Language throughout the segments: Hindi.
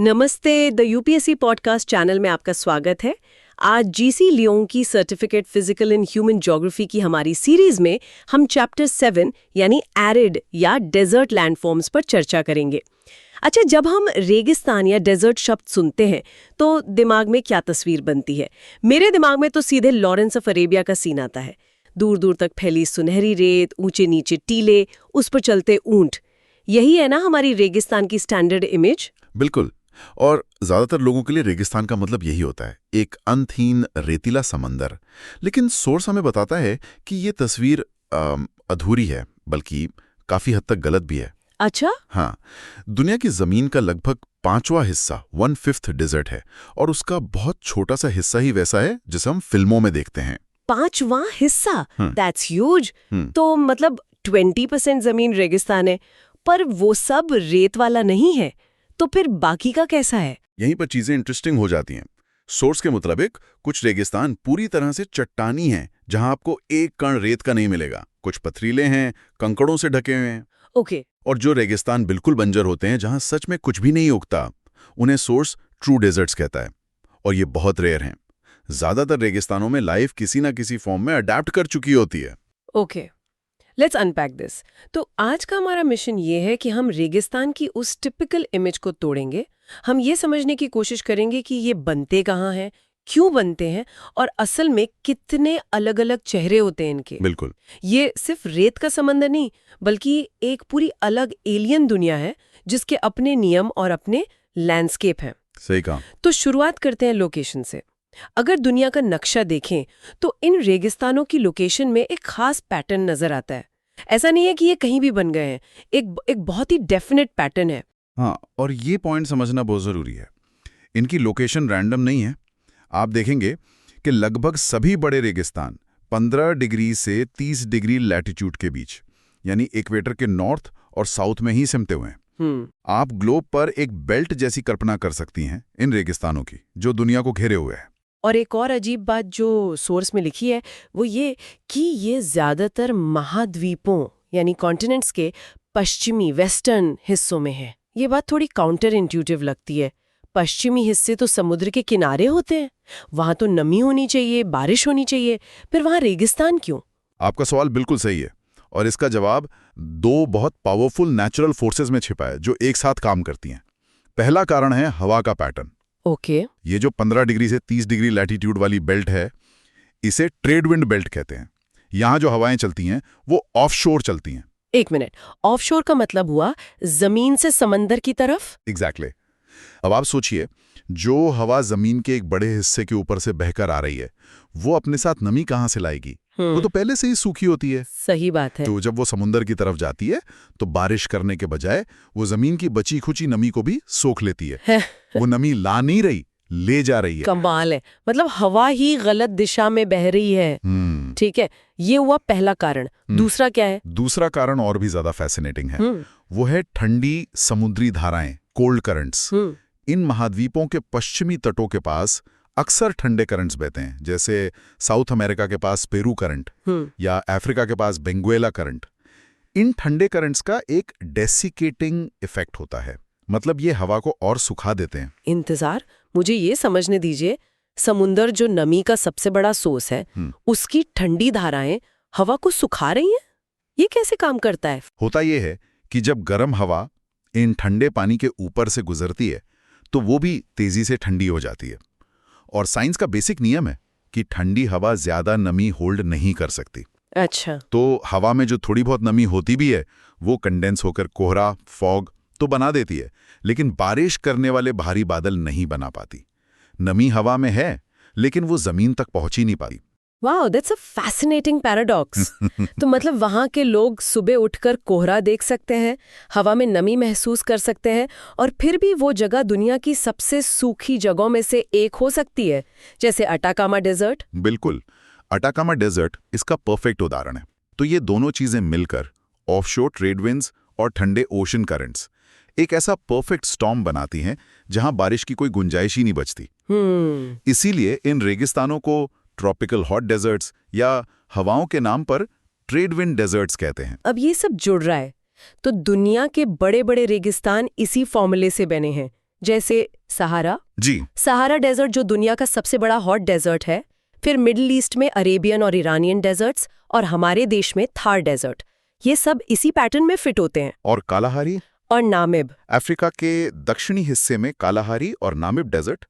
नमस्ते, द यूपीएससी पॉडकास्ट चैनल में आपका स्वागत है। आज जीसी लियोंग की certificate physical in human geography की हमारी सीरीज में हम चैप्टर 7 यानी एरिड या डेजर्ट लैंडफॉर्म्स पर चर्चा करेंगे। अच्छा, जब हम रेगिस्तान या डेजर्ट शब्द सुनते हैं तो दिमाग में क्या तस्वीर बनती है? मेरे दिमाग में तो सीधे लॉरेंस ऑफ अरेबिया का सीन आता है। दूर दूर तक फैली सुनहरी रेत, ऊंचे नीचे टीले, उस पर चलते ऊंट। यही है ना हमारी रेगिस्तान की स्टैंडर्ड इमेज? बिल्कुल। और ज्यादातर लोगों के लिए रेगिस्तान का मतलब यही होता है, एक अंतहीन रेतीला समंदर। लेकिन सोर्स हमें बताता है कि ये तस्वीर अधूरी है, बल्कि काफी हद तक गलत भी है। अच्छा? हाँ, दुनिया की जमीन का लगभग 5वां हिस्सा 1/5 डेजर्ट है, और उसका बहुत छोटा सा हिस्सा ही वैसा है जिसे हम फिल्मों में देखते हैं। 5वां हिस्सा? That's huge. तो मतलब 20% जमीन रेगिस्तान है, पर वो सब रेत वाला नहीं है। तो फिर बाकी का कैसा है? यहीं पर चीजें इंटरेस्टिंग हो जाती हैं। सोर्स के मुताबिक कुछ रेगिस्तान पूरी तरह से चट्टानी हैं, जहां आपको एक कण रेत का नहीं मिलेगा। कुछ पथरीले हैं, कंकड़ों से ढके हुए हैं। ओके। और जो रेगिस्तान बिल्कुल बंजर होते हैं, जहां सच में कुछ भी नहीं उगता, उन्हें सोर्स ट्रू डेजर्ट्स कहता है। और ये बहुत रेयर हैं। ज्यादातर रेगिस्तानों में लाइफ किसी न किसी फॉर्म में अडेप्ट कर चुकी होती है। Okay, let's unpack this. तो आज का हमारा मिशन ये है कि हम रेगिस्तान की उस टिपिकल इमेज को तोड़ेंगे। हम ये समझने की कोशिश करेंगे कि ये बनते कहाँ हैं, क्यों बनते हैं, और असल में कितने अलग अलग चेहरे होते हैं इनके। बिल्कुल। ये सिर्फ रेत का समंदर नहीं, बल्कि एक पूरी अलग एलियन दुनिया है जिसके अपने नियम और अपने लैंडस्केप हैं। सही कहा। तो शुरुआत करते हैं लोकेशन से। अगर दुनिया का नक्शा देखें तो इन रेगिस्तानों की लोकेशन में एक खास पैटर्न नजर आता है। ऐसा नहीं है कि ये कहीं भी बन गए हैं, एक बहुत ही डेफिनेट पैटर्न है। हाँ, और ये पॉइंट समझना बहुत जरूरी है। इनकी लोकेशन रैंडम नहीं है। आप देखेंगे कि लगभग सभी बड़े रेगिस्तान 15 डिग्री से 30 डिग्री लैटिट्यूड के बीच, यानी इक्वेटर के नॉर्थ और साउथ में ही सिमटे हुए हैं। आप ग्लोब पर एक बेल्ट जैसी कल्पना कर सकती हैं इन रेगिस्तानों की, जो दुनिया को घेरे हुए है। और एक और अजीब बात जो सोर्स में लिखी है वो ये कि ये ज्यादातर महाद्वीपों यानी कॉन्टिनेंट्स के पश्चिमी वेस्टर्न हिस्सों में है। ये बात थोड़ी काउंटर इंट्यूटिव लगती है। पश्चिमी हिस्से तो समुद्र के किनारे होते हैं, वहां तो नमी होनी चाहिए, बारिश होनी चाहिए, फिर वहां रेगिस्तान क्यों? आपका सवाल बिल्कुल सही है, और इसका जवाब 2 बहुत पावरफुल नेचुरल फोर्सेस में छिपा है जो एक साथ काम करती हैं। पहला कारण है हवा का पैटर्न। ओके। ये जो 15 डिग्री से 30 डिग्री लैटिट्यूड वाली बेल्ट है, इसे ट्रेड विंड बेल्ट कहते हैं। यहाँ जो हवाएं चलती हैं वो ऑफशोर चलती हैं। एक मिनट, ऑफशोर का मतलब हुआ जमीन से समंदर की तरफ? एग्जैक्टली। अब आप सोचिए, जो हवा जमीन के एक बड़े हिस्से के ऊपर से बहकर आ रही है, वो अपने साथ नमी कहाँ से लाएगी? वो तो पहले से ही सूखी होती है। सही बात है। तो जब वो समुंदर की तरफ जाती है तो बारिश करने के बजाय वो जमीन की बची खुची नमी को भी सोख लेती है। वो नमी ला नहीं रही, ले जा रही है। कमाल है, मतलब हवा ही गलत दिशा में बह रही है। ठीक है, ये हुआ पहला कारण। दूसरा क्या है? दूसरा कारण और भी ज्यादा फैसिनेटिंग है। वो है ठंडी समुद्री धाराएं, कोल्ड करंट्स। इन महाद्वीपों के पश्चिमी तटों के पास अक्सर ठंडे करंट्स बहते हैं, जैसे साउथ अमेरिका के पास पेरू करंट या अफ्रीका के पास बेंगुएला करंट। इन ठंडे करंट्स का एक डेसिकेटिंग इफेक्ट होता है, मतलब ये हवा को और सुखा देते हैं। इंतजार, मुझे ये समझने दीजिए, समुंदर जो नमी का सबसे बड़ा सोर्स है, उसकी ठंडी धाराएं हवा को सुखा रही हैं? ये कैसे काम करता है? होता ये है कि जब गर्म हवा इन ठंडे पानी के ऊपर से गुजरती है तो वो भी तेजी से ठंडी हो जाती है। और साइंस का बेसिक नियम है कि ठंडी हवा ज्यादा नमी होल्ड नहीं कर सकती। अच्छा। तो हवा में जो थोड़ी बहुत नमी होती भी है, वो कंडेंस होकर कोहरा, फॉग तो बना देती है, लेकिन बारिश करने वाले भारी बादल नहीं बना पाती। नमी हवा में है, लेकिन वो जमीन तक पहुंच ही नहीं पाती। Wow, that's a fascinating paradox. तो मतलब वहां के लोग सुबह उठकर कोहरा देख सकते हैं, हवा में नमी महसूस कर सकते हैं, और फिर भी वो जगह दुनिया की सबसे सूखी जगहों में से एक हो सकती है, जैसे अटाकामा डेजर्ट। बिल्कुल, अटाकामा डेजर्ट इसका परफेक्ट उदाहरण है। तो ये दोनों चीजें मिलकर, ऑफशोर ट्रेड विंड्स और ठंडे ओशन करंट्स, एक ऐसा परफेक्ट स्टॉर्म बनाती हैं जहां बारिश की कोई गुंजाइश ही नहीं बचती। इसीलिए इन रेगिस्तानों को ट्रॉपिकल हॉट डेजर्ट्स या हवाओं के नाम पर ट्रेड विंड डेजर्ट्स कहते हैं। अब ये सब जुड़ रहा है, तो दुनिया के बड़े बड़े रेगिस्तान इसी फॉर्मूले से बने हैं, जैसे सहारा जी। सहारा डेजर्ट जो दुनिया का सबसे बड़ा हॉट डेजर्ट है, फिर मिडिल ईस्ट में अरेबियन और ईरानियन डेजर्ट्स, और हमारे देश में थार डेजर्ट। ये सब इसी पैटर्न में फिट होते हैं। और कालाहारी और नामिब, अफ्रीका के दक्षिणी हिस्से में कालाहारी और नामिब डेजर्ट,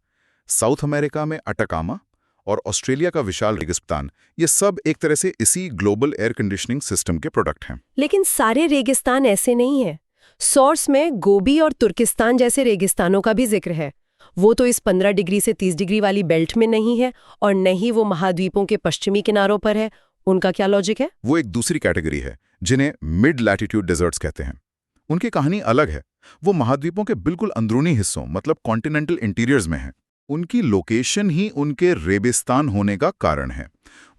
साउथ अमेरिका में अटाकामा और ऑस्ट्रेलिया का विशाल रेगिस्तान, ये सब एक तरह से इसी ग्लोबल एयर कंडीशनिंग सिस्टम के प्रोडक्ट हैं। लेकिन सारे रेगिस्तान ऐसे नहीं हैं। सोर्स में गोबी और तुर्किस्तान जैसे रेगिस्तानों का भी जिक्र है। वो तो इस 15 डिग्री से 30 डिग्री वाली बेल्ट में नहीं है, और न ही वो महाद्वीपों के पश्चिमी किनारों पर है। उनका क्या लॉजिक है? वो एक दूसरी कैटेगरी है जिन्हें मिड लैटिट्यूड डेजर्ट्स कहते हैं। उनकी कहानी अलग है। वो महाद्वीपों के बिल्कुल अंदरूनी हिस्सों मतलब कॉन्टिनेंटल इंटीरियर्स में है। उनकी लोकेशन ही उनके रेगिस्तान होने का कारण है।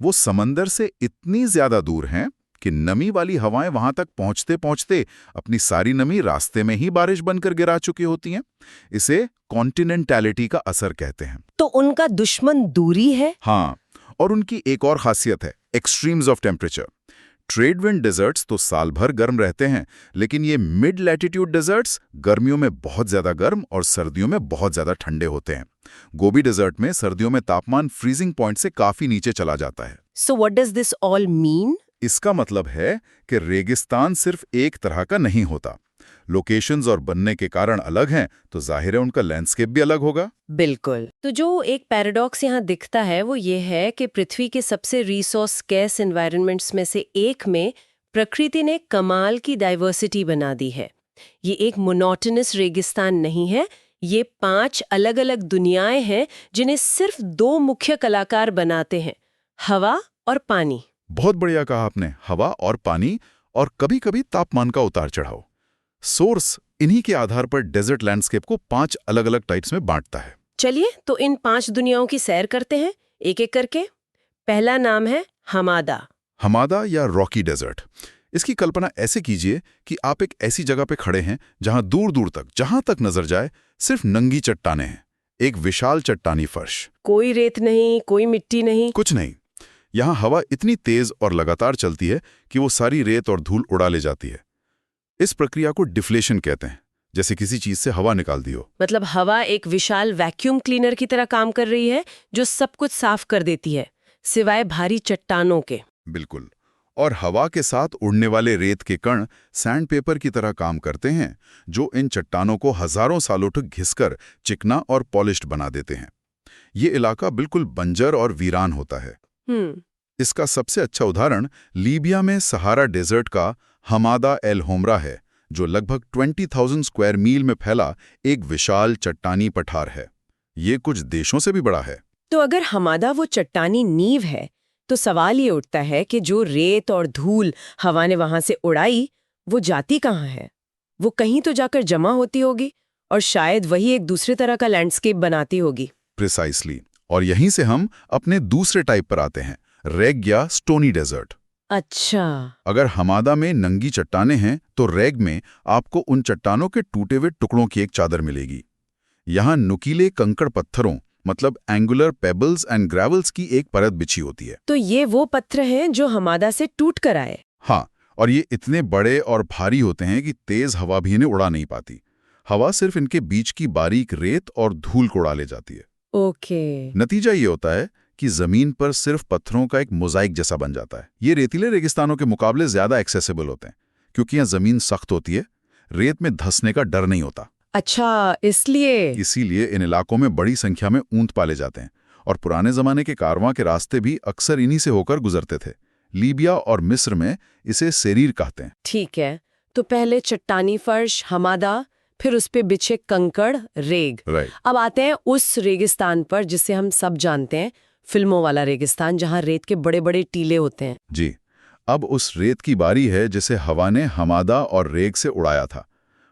वो समंदर से इतनी ज्यादा दूर हैं कि नमी वाली हवाएं वहां तक पहुंचते पहुंचते अपनी सारी नमी रास्ते में ही बारिश बनकर गिरा चुकी होती हैं। इसे कॉन्टिनेंटैलिटी का असर कहते हैं। तो उनका दुश्मन दूरी है? हाँ, और उनकी एक और खासियत है, extremes of temperature. Trade wind deserts तो साल भर गर्म रहते हैं, लेकिन ये मिड लैटिट्यूड डेजर्ट्स गर्मियों में बहुत ज्यादा गर्म और सर्दियों में बहुत ज्यादा ठंडे होते हैं। गोबी डेजर्ट में सर्दियों में तापमान फ्रीजिंग पॉइंट से काफी नीचे चला जाता है। So what does this all mean? इसका मतलब है कि रेगिस्तान सिर्फ एक तरह का नहीं होता। लोकेशंस और बनने के कारण अलग हैं, तो जाहिर है उनका लैंडस्केप भी अलग होगा। बिल्कुल। तो जो एक पैराडॉक्स यहाँ दिखता है वो ये है कि पृथ्वी के सबसे रिसोर्स स्कैर्स एनवायरनमेंट्स में से एक में प्रकृति ने कमाल की डाइवर्सिटी बना दी है। ये एक मोनोटोनस रेगिस्तान नहीं है, ये 5 अलग अलग दुनियाएं हैं जिन्हें सिर्फ 2 मुख्य कलाकार बनाते हैं, हवा और पानी। बहुत बढ़िया कहा आपने, हवा और पानी, और कभी-कभी तापमान का उतार चढ़ाव। सोर्स इन्हीं के आधार पर डेजर्ट लैंडस्केप को 5 अलग-अलग टाइप्स में बांटता है। चलिए तो इन 5 दुनियाओं की सैर करते हैं एक-एक करके। पहला नाम है हमादा। हमादा या रॉकी डेजर्ट। इसकी कल्पना ऐसे कीजिए कि आप एक ऐसी जगह पे खड़े हैं जहां दूर-दूर तक, जहां तक नजर जाए, सिर्फ नंगी चट्टानें हैं। एक विशाल चट्टानी फर्श। कोई रेत नहीं, कोई मिट्टी नहीं। कुछ नहीं। यहाँ हवा इतनी तेज और लगातार चलती है कि वो सारी रेत और धूल उड़ा ले जाती है। इस प्रक्रिया को डिफ्लेशन कहते हैं, जैसे किसी चीज से हवा निकाल दी हो। मतलब हवा एक विशाल वैक्यूम क्लीनर की तरह काम कर रही है जो सब कुछ साफ कर देती है, सिवाय भारी चट्टानों के। बिल्कुल। और हवा के साथ उड़ने वाले रेत के कण सैंडपेपर की तरह काम करते हैं, जो इन चट्टानों को हजारों सालों तक घिसकर चिकना और पॉलिश्ड बना देते हैं। ये इलाका बिल्कुल बंजर और वीरान होता है। इसका सबसे अच्छा उदाहरण लीबिया में सहारा डेजर्ट का हमादा एल होमरा है, जो लगभग 20,000 स्क्वायर मील में फैला एक विशाल चट्टानी पठार है। ये कुछ देशों से भी बड़ा है। तो अगर हमादा वो चट्टानी नींव है, तो सवाल ये उठता है कि जो रेत और धूल हवा ने वहां से उड़ाई, वो जाती कहाँ है? वो कहीं तो जाकर जमा होती होगी, और शायद वही एक दूसरे तरह का लैंडस्केप बनाती होगी। प्रिसाइसली। और यहीं से हम अपने दूसरे टाइप पर आते हैं, रेग या स्टोनी डेजर्ट। अच्छा। अगर हमादा में नंगी चट्टानें हैं, तो रेग में आपको उन चट्टानों के टूटे हुए टुकड़ों की एक चादर मिलेगी। यहाँ नुकीले कंकड़ पत्थरों मतलब एंगुलर पेबल्स एंड ग्रेवल्स की एक परत बिछी होती है। तो ये वो पत्थर हैं जो हमादा से टूट कर आए? हाँ, और ये इतने बड़े और भारी होते हैं कि तेज हवा भी इन्हें उड़ा नहीं पाती। हवा सिर्फ इनके बीच की बारीक रेत और धूल को उड़ा ले जाती है। ओके। नतीजा ये होता है कि जमीन पर सिर्फ पत्थरों का एक मोजाइक जैसा बन जाता है। ये रेतीले रेगिस्तानों के मुकाबले ज्यादा एक्सेसिबल होते हैं, क्योंकि यहाँ जमीन सख्त होती है, रेत में धंसने का डर नहीं होता। अच्छा, इसीलिए इन इलाकों में बड़ी संख्या में ऊंट पाले जाते हैं, और पुराने जमाने के कारवां के रास्ते भी अक्सर इन्हीं से होकर गुजरते थे। लीबिया और मिस्र में इसे सेरीर कहते हैं। ठीक है, तो पहले चट्टानी फर्श हमादा, फिर उस पे बिछे कंकड़ रेग। अब आते हैं उस रेगिस्तान पर जिसे हम सब जानते हैं, फिल्मों वाला रेगिस्तान, जहां रेत के बड़े बड़े टीले होते हैं। जी, अब उस रेत की बारी है जिसे हवा ने हमादा और रेग से उड़ाया था।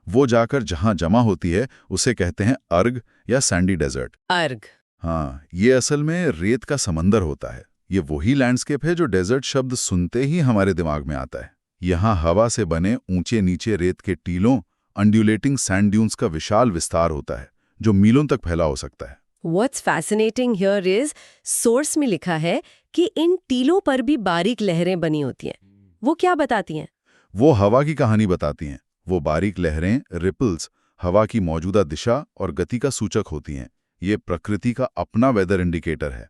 वो जाकर जहां जमा होती है उसे कहते हैं अर्ग या सैंडी डेजर्ट। अर्ग? हाँ, ये असल में रेत का समंदर होता है। ये वही लैंडस्केप है जो डेजर्ट शब्द सुनते ही हमारे दिमाग में आता है। यहाँ हवा से बने ऊंचे नीचे रेत के टीलों, अंड्यूलेटिंग सैंड ड्यून्स का विशाल विस्तार होता है, जो मीलों तक फैला हो सकता है। What's fascinating here is, source में लिखा है कि इन टीलों पर भी बारीक लहरें बनी होती हैं। वो क्या बताती हैं? वो हवा की कहानी बताती हैं। वो बारीक लहरें, रिपल्स, हवा की मौजूदा दिशा और गति का सूचक होती हैं। ये प्रकृति का अपना वेदर इंडिकेटर है।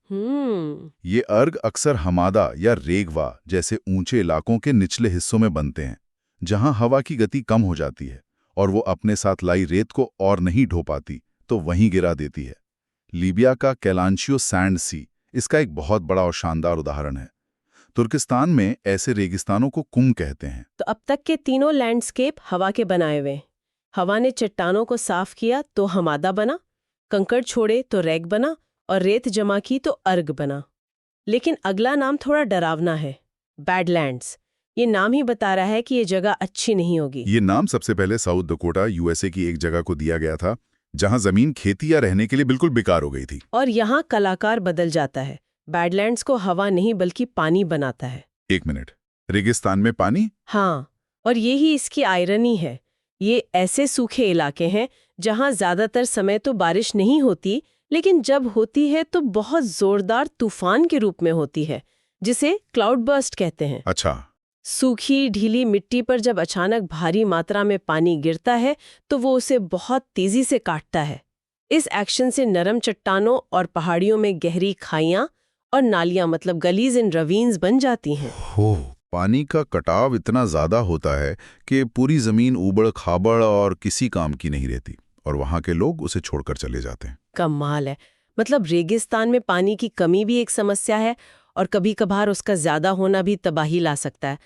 ये अर्घ अक्सर हमादा या रेगवा जैसे ऊंचे इलाकों के निचले हिस्सों में बनते हैं, जहां हवा की गति कम हो जाती है और वो अपने साथ लाई रेत को और नहीं ढो पाती तो वहीं गिरा देती है। लीबिया का कैलांशियो सैंड सी इसका एक बहुत बड़ा और शानदार उदाहरण है। तुर्किस्तान में ऐसे रेगिस्तानों को कुम कहते हैं। तो अब तक के तीनों लैंडस्केप हवा के बनाए हुए। हवा ने चट्टानों को साफ किया तो हमादा बना, कंकड़ छोड़े तो रेग बना और रेत जमा की तो अर्ग बना। लेकिन अगला नाम थोड़ा डरावना है, बैडलैंड्स। ये नाम ही बता रहा है कि ये जगह अच्छी नहीं होगी। ये नाम सबसे पहले साउथ डकोटा यूएसए की एक जगह को दिया गया था, जहां जमीन खेती या रहने के लिए बिल्कुल बेकार हो गई थी। और यहाँ कलाकार बदल जाता है। बैडलैंड्स को हवा नहीं बल्कि पानी बनाता है। एक मिनट, रेगिस्तान में पानी? हाँ, और यही इसकी आयरनी है। ये ऐसे सूखे इलाके हैं जहाँ ज्यादातर समय तो बारिश नहीं होती, लेकिन जब होती है तो बहुत जोरदार तूफान के रूप में होती है, जिसे क्लाउड बर्स्ट कहते हैं। अच्छा। सूखी ढीली मिट्टी पर जब अचानक भारी मात्रा में पानी गिरता है तो वो उसे बहुत तेजी से काटता है। इस एक्शन से नरम चट्टानों और पहाड़ियों में गहरी खाइयां और नालियां मतलब गलीज इन रवीन्स बन जाती हैं। हो, पानी का कटाव इतना ज्यादा होता है कि पूरी जमीन उबड़ खाबड़ और किसी काम की नहीं रहती और वहां के लोग उसे छोड़कर चले जाते हैं। कमाल है। मतलब रेगिस्तान में पानी की कमी भी एक समस्या है और कभी कभार उसका ज्यादा होना भी तबाही ला सकता है।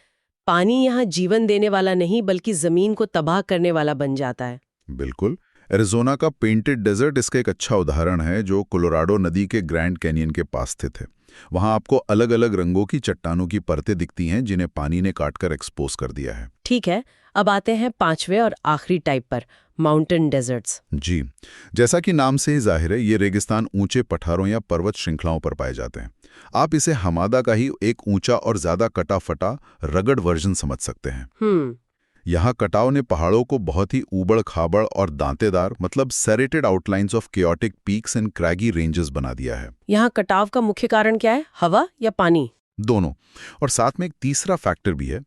पानी यहाँ जीवन देने वाला नहीं बल्कि जमीन को तबाह करने वाला बन जाता है। बिल्कुल। एरिज़ोना का पेंटेड डेजर्ट इसका एक अच्छा उदाहरण है, जो कोलोराडो नदी के ग्रैंड कैनियन के पास स्थित है। वहां आपको अलग अलग रंगों की चट्टानों की परतें दिखती हैं, जिन्हें पानी ने काटकर एक्सपोज कर दिया है। ठीक है, अब आते हैं पांचवें और आखिरी टाइप पर, माउंटेन डेजर्ट्स। जी, जैसा कि नाम से ही जाहिर है, ये रेगिस्तान ऊंचे पठारों या पर्वत श्रृंखलाओं पर पाए जाते हैं। आप इसे हमादा का ही एक ऊंचा और ज्यादा कटा फटा रगड़ वर्जन समझ सकते हैं। यहाँ कटाव ने पहाड़ों को बहुत ही ऊबड़ खाबड़ और दांतेदार मतलब serrated outlines of chaotic peaks and craggy ranges बना दिया है। यहाँ कटाव का मुख्य कारण क्या है, हवा या पानी? दोनों। और साथ में एक तीसरा फैक्टर भी है,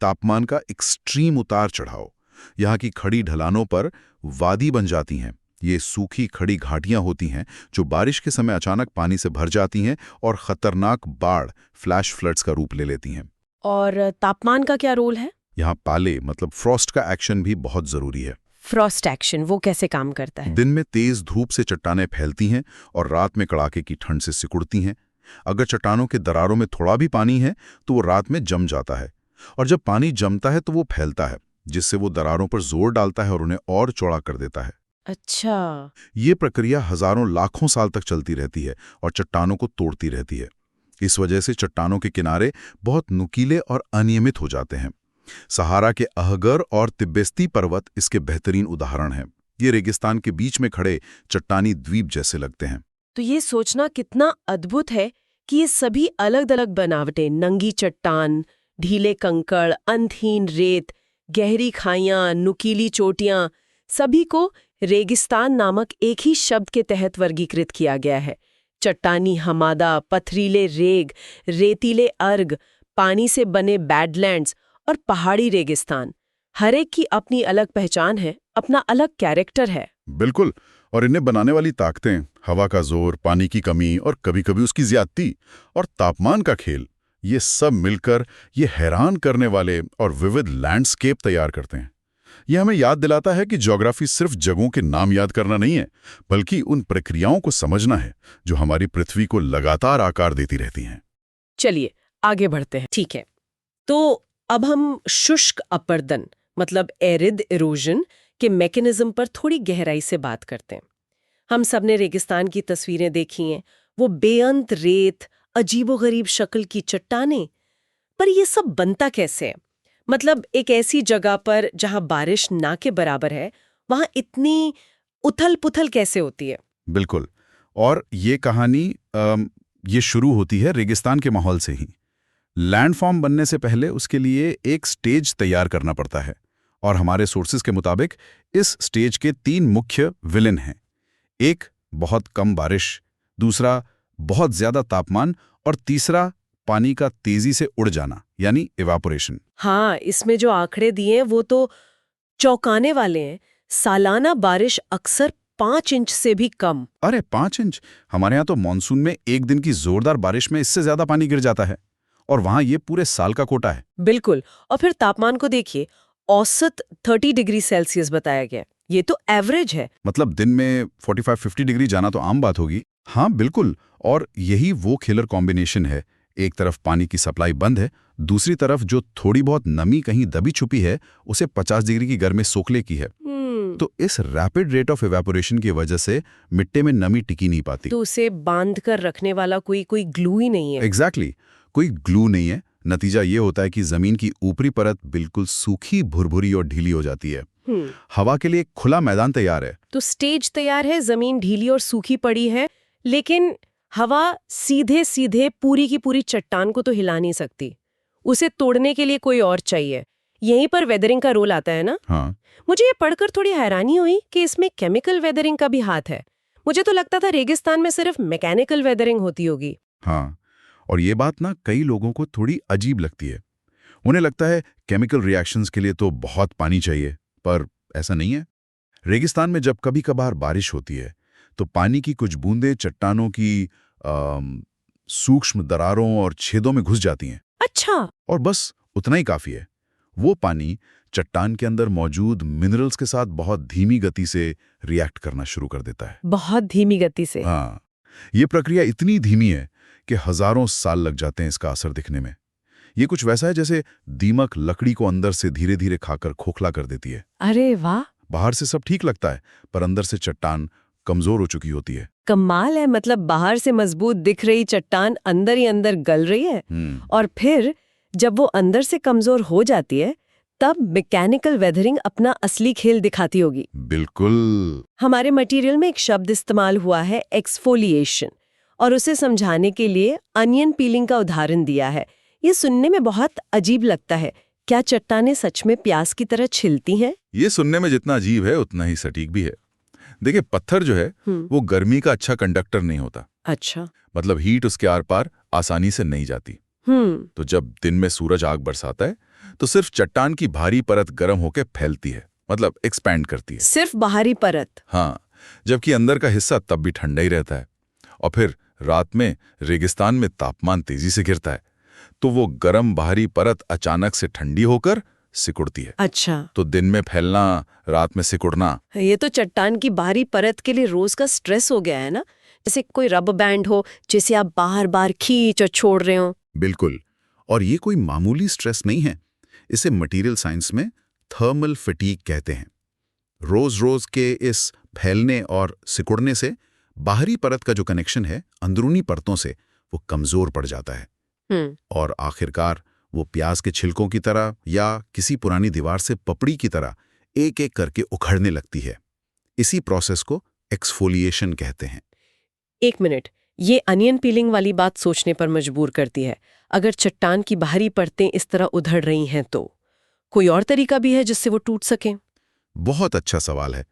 तापमान का एक्सट्रीम उतार चढ़ाव। यहाँ की खड़ी ढलानों पर वादी बन जाती हैं। ये सूखी खड़ी घाटियां होती हैं जो बारिश के समय अचानक पानी से भर जाती हैं और खतरनाक बाढ़ फ्लैश फ्लड्स का रूप ले लेती हैं। और तापमान का क्या रोल है? यहाँ पाले मतलब फ्रॉस्ट का एक्शन भी बहुत जरूरी है। फ्रॉस्ट एक्शन वो कैसे काम करता है? दिन में तेज धूप से चट्टानें फैलती हैं और रात में कड़ाके की ठंड से सिकुड़ती हैं। अगर चट्टानों के दरारों में थोड़ा भी पानी है तो वो रात में जम जाता है, और जब पानी जमता है तो वो फैलता है, जिससे वो दरारों पर जोर डालता है और उन्हें और चौड़ा कर देता है। अच्छा। ये प्रक्रिया हजारों लाखों साल तक चलती रहती है और चट्टानों को तोड़ती रहती है। इस वजह से चट्टानों के किनारे बहुत नुकीले और अनियमित हो जाते हैं। सहारा के अहगर और तिब्बती पर्वत इसके बेहतरीन उदाहरण हैं। ये रेगिस्तान के बीच में खड़े चट्टानी द्वीप जैसे लगते हैं। तो ये सोचना कितना अद्भुत है कि ये सभी अलग अलग बनावटें, नंगी चट्टान, ढीले कंकड़, अंधहीन रेत, गहरी खाइयां, नुकीली चोटियां, सभी को रेगिस्तान नामक एक ही शब्द के तहत वर्गीकृत किया गया है। चट्टानी हमादा, पथरीले रेग, रेतीले अर्ग, पानी से बने बैडलैंड्स और पहाड़ी रेगिस्तान, हर एक की अपनी अलग पहचान है, अपना अलग कैरेक्टर है। बिल्कुल। और इन्हें बनाने वाली ताकतें, हवा का जोर, पानी की कमी और कभी-कभी उसकी ज्यादती और तापमान का खेल, ये सब मिलकर ये हैरान करने वाले और विविध लैंडस्केप तैयार करते हैं। यह हमें याद दिलाता है कि ज्योग्राफी सिर्फ जगहों के नाम याद करना नहीं है, बल्कि उन प्रक्रियाओं को समझना है जो हमारी पृथ्वी को लगातार आकार देती रहती हैं। चलिए आगे बढ़ते हैं। ठीक है, तो अब हम शुष्क अपरदन मतलब एरिड इरोजन के मैकेनिज्म पर थोड़ी गहराई से बात करते हैं। हम सबने रेगिस्तान की तस्वीरें देखी हैं, वो बेअंत रेत, अजीबोगरीब शक्ल की चट्टानें, पर ये सब बनता कैसे है? मतलब एक ऐसी जगह पर जहां बारिश ना के बराबर है, वहां इतनी उथल-पुथल कैसे होती है? बिल्कुल। और ये कहानी ये शुरू होती है रेगिस्तान के माहौल से ही। लैंडफॉर्म बनने से पहले उसके लिए एक स्टेज तैयार करना पड़ता है, और हमारे सोर्सेज के मुताबिक इस स्टेज के 3 मुख्य विलेन हैं। एक, बहुत कम बारिश, दूसरा, बहुत ज्यादा तापमान, और तीसरा, पानी का तेजी से उड़ जाना यानी इवापोरेशन। हाँ, इसमें जो आंकड़े दिए हैं वो तो चौंकाने वाले हैं। सालाना बारिश अक्सर 5 इंच से भी कम। अरे 5 इंच! हमारे यहाँ तो मानसून में एक दिन की जोरदार बारिश में इससे ज्यादा पानी गिर जाता है, और वहाँ ये पूरे साल का कोटा है। बिल्कुल। और फिर तापमान को देखिए, औसत 30 डिग्री सेल्सियस बताया गया। ये तो एवरेज है। मतलब दिन में 45-50 डिग्री जाना तो आम बात होगी। हाँ बिल्कुल, और यही वो किलर कॉम्बिनेशन है। एक तरफ पानी की सप्लाई बंद है, दूसरी तरफ जो थोड़ी बहुत नमी कहीं दबी छुपी है उसे 50 डिग्री की गर्मी सोखले की है। तो इस रैपिड रेट ऑफ इवेपोरेशन की वजह से मिट्टी में नमी टिकी नहीं पाती। तो उसे बांध कर रखने वाला कोई ग्लू ही नहीं है। एग्जैक्टली, कोई ग्लू नहीं है। नतीजा ये होता है कि जमीन की ऊपरी परत बिल्कुल सूखी, भुरभुरी और ढीली हो जाती है। हवा के लिए खुला मैदान तैयार है। तो स्टेज तैयार है, जमीन ढीली और सूखी पड़ी है, लेकिन हवा सीधे सीधे पूरी की पूरी चट्टान को तो हिला नहीं सकती। उसे तोड़ने के लिए कोई और चाहिए। यहीं पर वेदरिंग का रोल आता है ना? हाँ। मुझे ये पढ़कर थोड़ी हैरानी हुई कि इसमें केमिकल वेदरिंग का भी हाथ है। मुझे तो लगता था रेगिस्तान में सिर्फ मैकेनिकल वेदरिंग होती होगी। हाँ, और ये बात ना कई लोगों को थोड़ी अजीब लगती है। उन्हें लगता है केमिकल रिएक्शंस के लिए तो बहुत पानी चाहिए, पर ऐसा नहीं है। रेगिस्तान में जब कभी कभार बारिश होती है तो पानी की कुछ बूंदें चट्टानों की सूक्ष्म दरारों और छेदों में घुस जाती हैं। अच्छा। और बस उतना ही काफी है। वो पानी चट्टान के अंदर मौजूद मिनरल्स के साथ बहुत धीमी गति से रिएक्ट करना शुरू कर देता है। बहुत धीमी गति से? हाँ, ये प्रक्रिया इतनी धीमी है कि हजारों साल लग जाते हैं इसका असर दिखने में। ये कुछ वैसा है जैसे दीमक लकड़ी को अंदर से धीरे धीरे खाकर खोखला कर देती है। अरे वाह! बाहर से सब ठीक लगता है, पर अंदर से चट्टान कमजोर हो चुकी होती है। कमाल है, मतलब बाहर से मजबूत दिख रही चट्टान अंदर ही अंदर गल रही है। और फिर जब वो अंदर से कमजोर हो जाती है तब मैकेनिकल वेदरिंग अपना असली खेल दिखाती होगी। बिल्कुल। हमारे मटेरियल में एक शब्द इस्तेमाल हुआ है, एक्सफोलिएशन, और उसे समझाने के लिए अनियन पीलिंग का उदाहरण दिया है। ये सुनने में बहुत अजीब लगता है। क्या चट्टानें सच में प्याज की तरह छिलती हैं? ये सुनने में जितना अजीब है उतना ही सटीक भी है। देखिए, पत्थर जो है वो गर्मी का अच्छा कंडक्टर नहीं होता। अच्छा। मतलब हीट उसके आर पार आसानी से नहीं जाती। तो जब दिन में सूरज आग बरसाता है तो सिर्फ चट्टान की भारी परत गर्म होकर फैलती है, मतलब एक्सपैंड करती है। सिर्फ बाहरी परत? हाँ, जबकि अंदर का हिस्सा तब भी ठंडा ही रहता है। और फिर रात में रेगिस्तान में तापमान तेजी से गिरता है तो वो गर्म बाहरी परत अचानक से ठंडी होकर सिकुड़ती है। अच्छा। तो दिन में फैलना, रात में सिकुड़ना। ये तो चट्टान की बाहरी परत के लिए रोज का स्ट्रेस हो गया है ना? जैसे कोई रबर बैंड हो जिसे आप बार बार खींच और छोड़ रहे हो। बिल्कुल। और ये कोई मामूली स्ट्रेस नहीं है। इसे मटेरियल साइंस में थर्मल फटीग कहते हैं। रोज रोज के इस फैलने और सिकुड़ने से बाहरी परत का जो कनेक्शन है अंदरूनी परतों से, वो कमजोर पड़ जाता है। और आखिरकार वो प्याज के छिलकों की तरह या किसी पुरानी दीवार से पपड़ी की तरह एक एक करके उखड़ने लगती है। इसी प्रोसेस को एक्सफोलिएशन कहते हैं। एक मिनट, ये अनियन पीलिंग वाली बात सोचने पर मजबूर करती है। अगर चट्टान की बाहरी परतें इस तरह उधड़ रही हैं तो कोई और तरीका भी है जिससे वो टूट सकें? बहुत अच्छा सवाल है,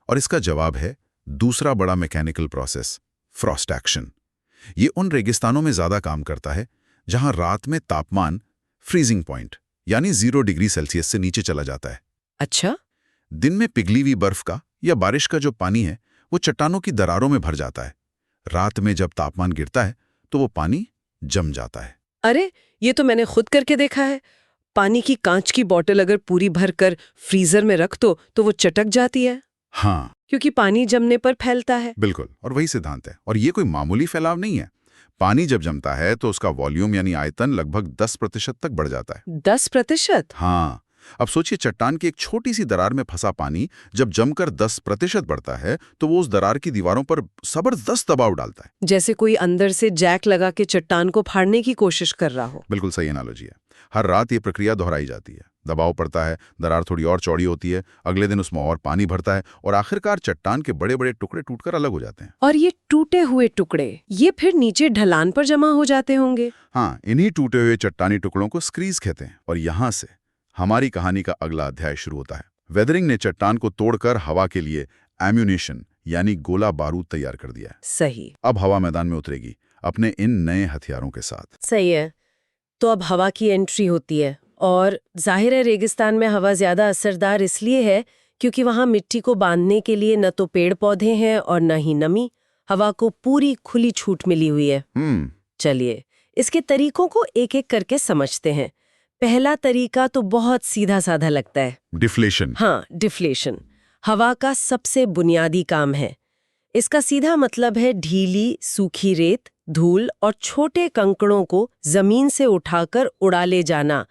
और इसका जवाब है दूसरा बड़ा मैकेनिकल प्रोसेस, फ्रॉस्ट एक्शन। ये उन रेगिस्तानों में ज्यादा काम करता है जहां रात में तापमान फ्रीजिंग पॉइंट यानी 0 डिग्री सेल्सियस से नीचे चला जाता है। अच्छा। दिन में पिघली हुई बर्फ का या बारिश का जो पानी है वो चट्टानों की दरारों में भर जाता है। रात में जब तापमान गिरता है तो वो पानी जम जाता है। अरे, ये तो मैंने खुद करके देखा है। पानी की कांच की बोतल अगर पूरी भर कर फ्रीजर में रख दो तो वो चटक जाती है। हाँ, क्योंकि पानी जमने पर फैलता है। बिल्कुल, और वही सिद्धांत है। और ये कोई मामूली फैलाव नहीं है। पानी जब जमता है तो उसका वॉल्यूम यानी आयतन लगभग 10% तक बढ़ जाता है। 10%? हाँ। अब सोचिए, चट्टान की एक छोटी सी दरार में फंसा पानी जब जमकर 10% बढ़ता है तो वो उस दरार की दीवारों पर जबरदस्त दबाव डालता है। जैसे कोई अंदर से जैक लगा के चट्टान को फाड़ने की कोशिश कर रहा हो। बिल्कुल सही एनालॉजी है। हर रात ये प्रक्रिया दोहराई जाती है। दबाव पड़ता है, दरार थोड़ी और चौड़ी होती है, अगले दिन उसमें और पानी भरता है और आखिरकार चट्टान के बड़े बड़े टुकड़े टूटकर अलग हो जाते हैं। और ये टूटे हुए टुकड़े ये फिर नीचे ढलान पर जमा हो जाते होंगे। हाँ, इन्हीं टूटे हुए चट्टानी टुकड़ों को स्क्रीज कहते हैं। और यहाँ से हमारी कहानी का अगला अध्याय शुरू होता है। वेदरिंग ने चट्टान को तोड़कर हवा के लिए एम्यूनेशन यानी गोला बारूद तैयार कर दिया है। सही। अब हवा मैदान में उतरेगी अपने इन नए हथियारों के साथ। सही है। तो अब हवा की एंट्री होती है, और जाहिर है रेगिस्तान में हवा ज्यादा असरदार इसलिए है क्योंकि वहां मिट्टी को बांधने के लिए न तो पेड़ पौधे हैं और न ही नमी, हवा को पूरी खुली छूट मिली हुई है। चलिए इसके तरीकों को एक एक करके समझते हैं। पहला तरीका तो बहुत सीधा साधा लगता है, डिफ्लेशन। हाँ, डिफ्लेशन हवा का सबसे बुनियादी काम है। इसका सीधा मतलब है ढीली सूखी रेत, धूल और छोटे कंकड़ों को जमीन से उठाकर उड़ा ले जाना।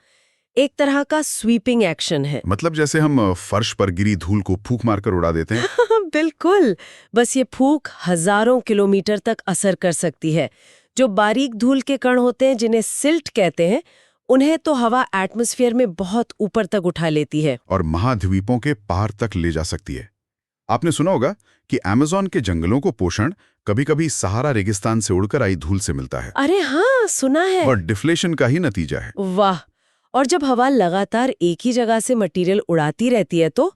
एक तरह का स्वीपिंग एक्शन है। मतलब जैसे हम फर्श पर गिरी धूल को फूंक मारकर उड़ा देते हैं। बिल्कुल, बस ये फूंक हजारों किलोमीटर तक असर कर सकती है। जो बारीक धूल के कण होते हैं जिन्हें सिल्ट कहते हैं, उन्हें तो हवा एटमॉस्फेयर में बहुत ऊपर तक उठा लेती है और महाद्वीपों के पार तक ले जा सकती है। आपने सुना होगा कि अमेज़न के जंगलों को पोषण कभी-कभी सहारा रेगिस्तान से उड़कर आई धूल से मिलता है। अरे हाँ, सुना है। और डिफ्लेशन का ही नतीजा है। वाह। और जब हवा लगातार एक ही जगह से मटेरियल उड़ाती रहती है तो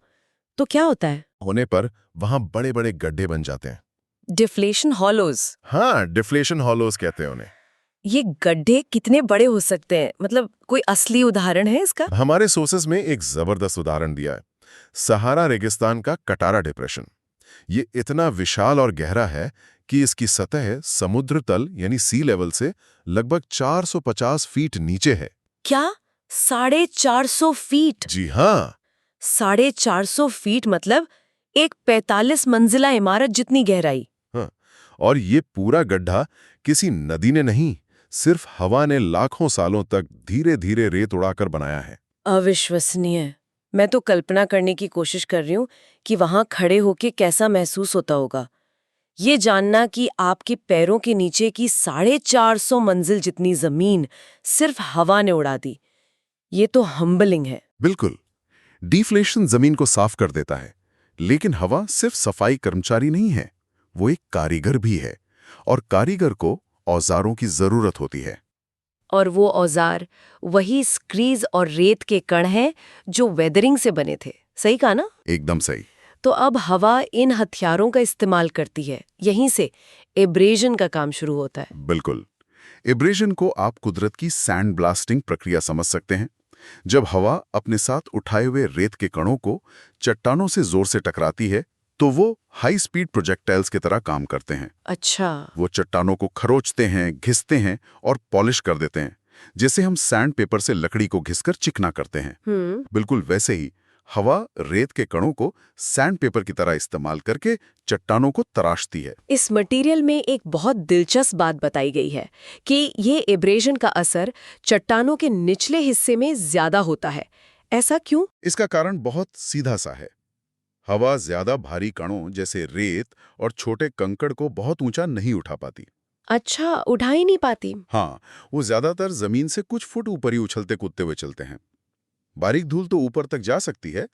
क्या होता है? होने पर वहां बड़े बड़े गड्ढे बन जाते हैं। Deflation hollows. हाँ, डिफ्लेशन हॉलोज कहते हैं उन्हें। ये गड्ढे कितने बड़े हो सकते हैं? मतलब कोई असली उदाहरण है इसका? हमारे सोर्सेज में एक जबरदस्त उदाहरण दिया है, सहारा रेगिस्तान का कटारा डिप्रेशन। ये इतना विशाल और गहरा है कि इसकी सतह समुद्र तल यानी सी लेवल से लगभग 450 फीट नीचे है। क्या 450 फीट? जी हाँ। 450 फीट मतलब एक 45 मंजिला इमारत जितनी गहराई। हाँ, और ये पूरा गड्ढा किसी नदी ने नहीं, सिर्फ हवा ने लाखों सालों तक धीरे धीरे रेत उड़ाकर बनाया है। अविश्वसनीय। मैं तो कल्पना करने की कोशिश कर रही हूँ कि वहां खड़े होके कैसा महसूस होता होगा। ये जानना कि आपके पैरों के नीचे की 450 मंजिल जितनी जमीन सिर्फ हवा ने उड़ा दी, ये तो हम्बलिंग है। बिल्कुल। डिफ्लेशन जमीन को साफ कर देता है, लेकिन हवा सिर्फ सफाई कर्मचारी नहीं है, वो एक कारीगर भी है। और कारीगर को औजारों की जरूरत होती है। और वो औजार वही स्क्रीज और रेत के कण हैं जो वेदरिंग से बने थे। सही कहा ना? एकदम सही। तो अब हवा इन हथियारों का इस्तेमाल करती है। यहीं से एब्रेजन का काम शुरू होता है। बिल्कुल। एब्रेजन को आप कुदरत की सैंड ब्लास्टिंग प्रक्रिया समझ सकते हैं। जब हवा अपने साथ उठाए हुए रेत के कणों को चट्टानों से जोर से टकराती है तो वो हाई स्पीड प्रोजेक्टाइल्स की तरह काम करते हैं। अच्छा। वो चट्टानों को खरोचते हैं, घिसते हैं और पॉलिश कर देते हैं, जैसे हम सैंड पेपर से लकड़ी को घिसकर चिकना करते हैं। बिल्कुल वैसे ही हवा रेत के कणों को सैंड पेपर की तरह इस्तेमाल करके चट्टानों को तराशती है। इस मटेरियल में एक बहुत दिलचस्प बात बताई गई है कि ये एब्रेजन का असर चट्टानों के निचले हिस्से में ज्यादा होता है। ऐसा क्यों? इसका कारण बहुत सीधा सा है। हवा ज्यादा भारी कणों जैसे रेत और छोटे कंकड़ को बहुत ऊंचा नहीं उठा पाती। अच्छा, उठा ही नहीं पाती। हाँ, वो ज्यादातर जमीन से कुछ फुट ऊपर ही उछलते कूदते हुए चलते हैं। बारीक धूल तो ऊपर तक जा सकती है,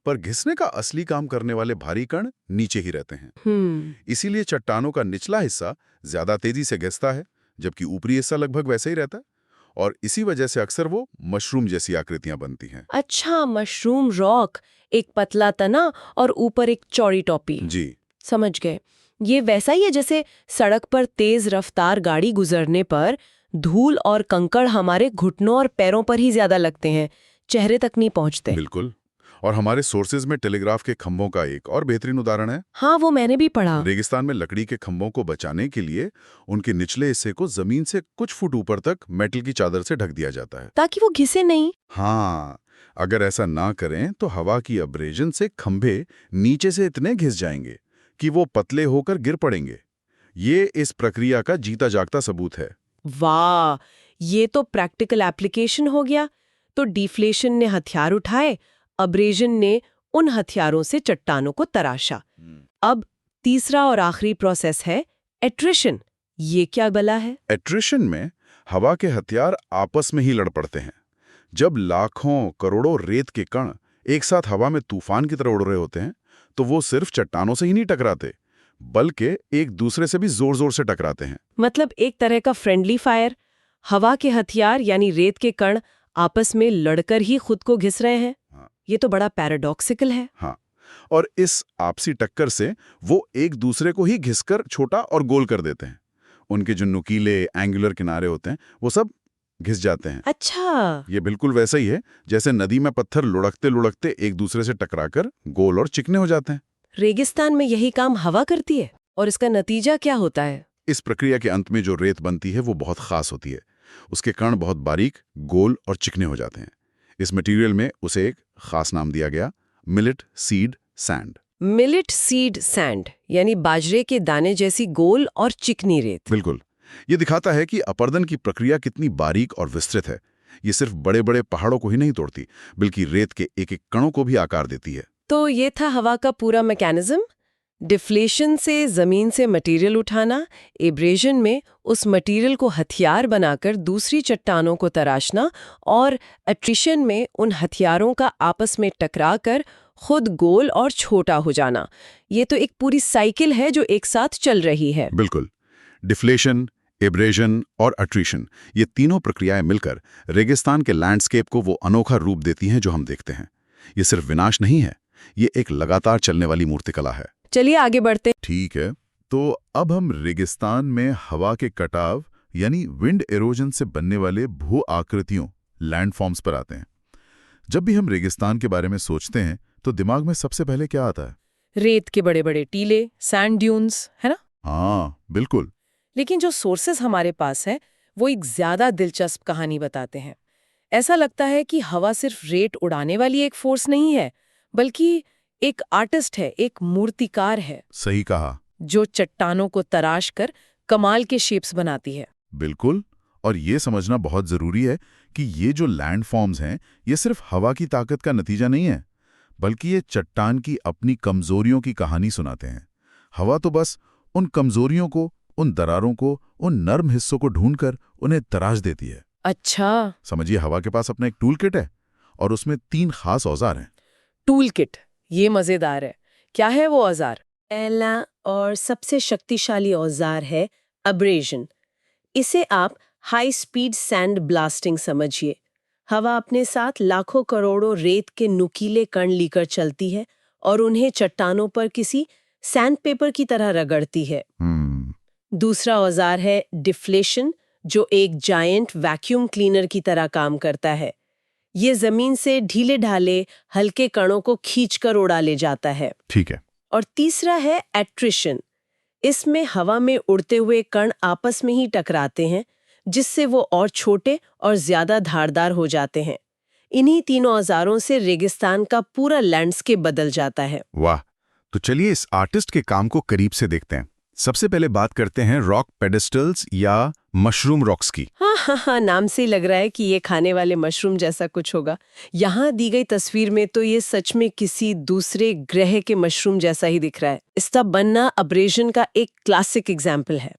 पर घिसने का असली काम करने वाले भारी कण नीचे ही रहते हैं। इसीलिए चट्टानों का निचला हिस्सा ज्यादा तेजी से घिसता है, जबकि ऊपरी हिस्सा लगभग वैसे ही रहता है। और इसी वजह से अक्सर वो मशरूम जैसी आकृतियां बनती हैं। अच्छा, मशरूम रॉक, एक पतला तना और ऊपर एक चौड़ी टोपी। जी, समझ गए। ये वैसा ही है जैसे सड़क पर तेज रफ्तार गाड़ी गुजरने पर धूल और कंकड़ हमारे घुटनों और पैरों पर ही ज्यादा लगते हैं, चेहरे तक नहीं पहुंचते। बिल्कुल। और हमारे सोर्सेज में टेलीग्राफ के खंभों का एक और बेहतरीन उदाहरण है। हाँ, वो मैंने भी पढ़ा। रेगिस्तान में लकड़ी के खंभों को बचाने के लिए उनके निचले हिस्से को जमीन से कुछ फुट ऊपर तक मेटल की चादर से ढक दिया जाता है, ताकि वो घिसे नहीं। हाँ, अगर ऐसा ना करें तो हवा की अब्रेजन से खंभे नीचे से इतने घिस जाएंगे कि वो पतले होकर गिर पड़ेंगे। ये इस प्रक्रिया का जीता जागता सबूत है। वाह, ये तो प्रैक्टिकल एप्लीकेशन हो गया। तो डिफ्लेशन ने हथियार उठाए, अब्रेजन ने उन हथियारों से चट्टानों को तराशा। अब तीसरा और आखिरी प्रोसेस है एट्रिशन। ये क्या बला है? एट्रिशन में हवा के हथियार आपस में ही लड़ पड़ते हैं। जब लाखों करोड़ों रेत के कण एक साथ हवा में तूफान की तरह उड़ रहे होते हैं, तो वो सिर्फ चट्टानों से ही नहीं टकराते, बल्कि एक दूसरे से भी जोर जोर से टकराते हैं। मतलब एक तरह का फ्रेंडली फायर। हवा के हथियार यानी रेत के कण आपस में लड़कर ही खुद को घिस रहे हैं। हाँ। ये तो बड़ा पैराडॉक्सिकल है। हाँ, और इस आपसी टक्कर से वो एक दूसरे को ही घिसकर छोटा और गोल कर देते हैं। उनके जो नुकीले एंगुलर किनारे होते हैं वो सब घिस जाते हैं। अच्छा। ये बिल्कुल वैसा ही है जैसे नदी में पत्थर लुढ़कते लुढ़कते एक दूसरे से टकराकर गोल और चिकने हो जाते हैं। रेगिस्तान में यही काम हवा करती है, और इसका नतीजा क्या होता है? इस प्रक्रिया के अंत में जो रेत बनती है वो बहुत खास होती है। उसके कण बहुत बारीक, गोल और चिकने हो जाते हैं। इस मटेरियल में उसे एक खास नाम दिया गया, millet seed sand. Millet seed sand यानी बाजरे के दाने जैसी गोल और चिकनी रेत। बिल्कुल। ये दिखाता है कि अपर्दन की प्रक्रिया कितनी बारीक और विस्तृत है। ये सिर्फ बड़े बड़े पहाड़ों को ही नहीं तोड़ती, बल्कि रेत के एक एक कणों को भी आकार देती है। तो ये था हवा का पूरा मैकेनिज्म। डिफ्लेशन से जमीन से मटेरियल उठाना, एब्रेजन में उस मटेरियल को हथियार बनाकर दूसरी चट्टानों को तराशना, और एट्रिशन में उन हथियारों का आपस में टकराकर खुद गोल और छोटा हो जाना। ये तो एक पूरी साइकिल है जो एक साथ चल रही है। बिल्कुल। डिफ्लेशन, एब्रेजन और अट्रीशन, ये तीनों प्रक्रियाएं मिलकर रेगिस्तान के लैंडस्केप को वो अनोखा रूप देती हैं जो हम देखते हैं। ये सिर्फ विनाश नहीं है, ये एक लगातार चलने वाली मूर्तिकला है। चलिए आगे बढ़ते। ठीक है, तो अब हम रेगिस्तान में हवा के कटाव यानी विंड एरोजन से बनने वाले भू आकृतियों, लैंडफॉर्म्स पर आते हैं। जब भी हम रेगिस्तान के बारे में सोचते हैं तो दिमाग में सबसे पहले क्या आता है? रेत के बड़े बड़े टीले, सैंड ड्यून्स, है ना? हाँ, बिल्कुल। लेकिन जो सोर्सेस हमारे पास है वो एक ज्यादा दिलचस्प कहानी बताते हैं। ऐसा लगता है कि हवा सिर्फ रेत उड़ाने वाली एक फोर्स नहीं है, बल्कि एक आर्टिस्ट है, एक मूर्तिकार है। सही कहा। जो चट्टानों को तराश कर कमाल के शेप्स बनाती है। बिल्कुल। और ये समझना बहुत जरूरी है कि ये जो लैंडफॉर्म्स हैं, ये सिर्फ हवा की ताकत का नतीजा नहीं है, बल्कि ये चट्टान की अपनी कमजोरियों की कहानी सुनाते हैं। हवा तो बस उन कमजोरियों को, उन दरारों को, उन नर्म हिस्सों को ढूंढकर उन्हें तराश देती है। अच्छा। समझिए, हवा के पास अपना एक टूल किट है और उसमें 3 खास औजार हैं। टूल किट, ये मजेदार है। क्या है वो औजार? पहला और सबसे शक्तिशाली औजार है अब्रेजन। इसे आप हाई स्पीड सैंड ब्लास्टिंग समझिए। हवा अपने साथ लाखों करोड़ों रेत के नुकीले कण लेकर चलती है और उन्हें चट्टानों पर किसी सैंडपेपर की तरह रगड़ती है। दूसरा औजार है डिफ्लेशन, जो एक जायंट वैक्यूम क्लीनर की तरह काम करता है। ये जमीन से ढीले ढाले हल्के कणों को खींचकर उड़ा ले जाता है। ठीक है। और तीसरा है एट्रिशन। इसमें हवा में उड़ते हुए कण आपस में ही टकराते हैं, जिससे वो और छोटे और ज्यादा धारदार हो जाते हैं। इन्हीं तीनों औजारों से रेगिस्तान का पूरा लैंडस्केप बदल जाता है। वाह! तो चलिए इस आर्टिस्ट के काम को करीब से देखते हैं। सबसे पहले बात करते हैं रॉक पेडेस्टल्स या मशरूम रॉक्स की। हाँ, नाम से ही लग रहा है कि ये खाने वाले मशरूम जैसा कुछ होगा। यहाँ दी गई तस्वीर में तो ये सच में किसी दूसरे ग्रह के मशरूम जैसा ही दिख रहा है। इसका बनना अब्रेजन का एक क्लासिक एग्जाम्पल है।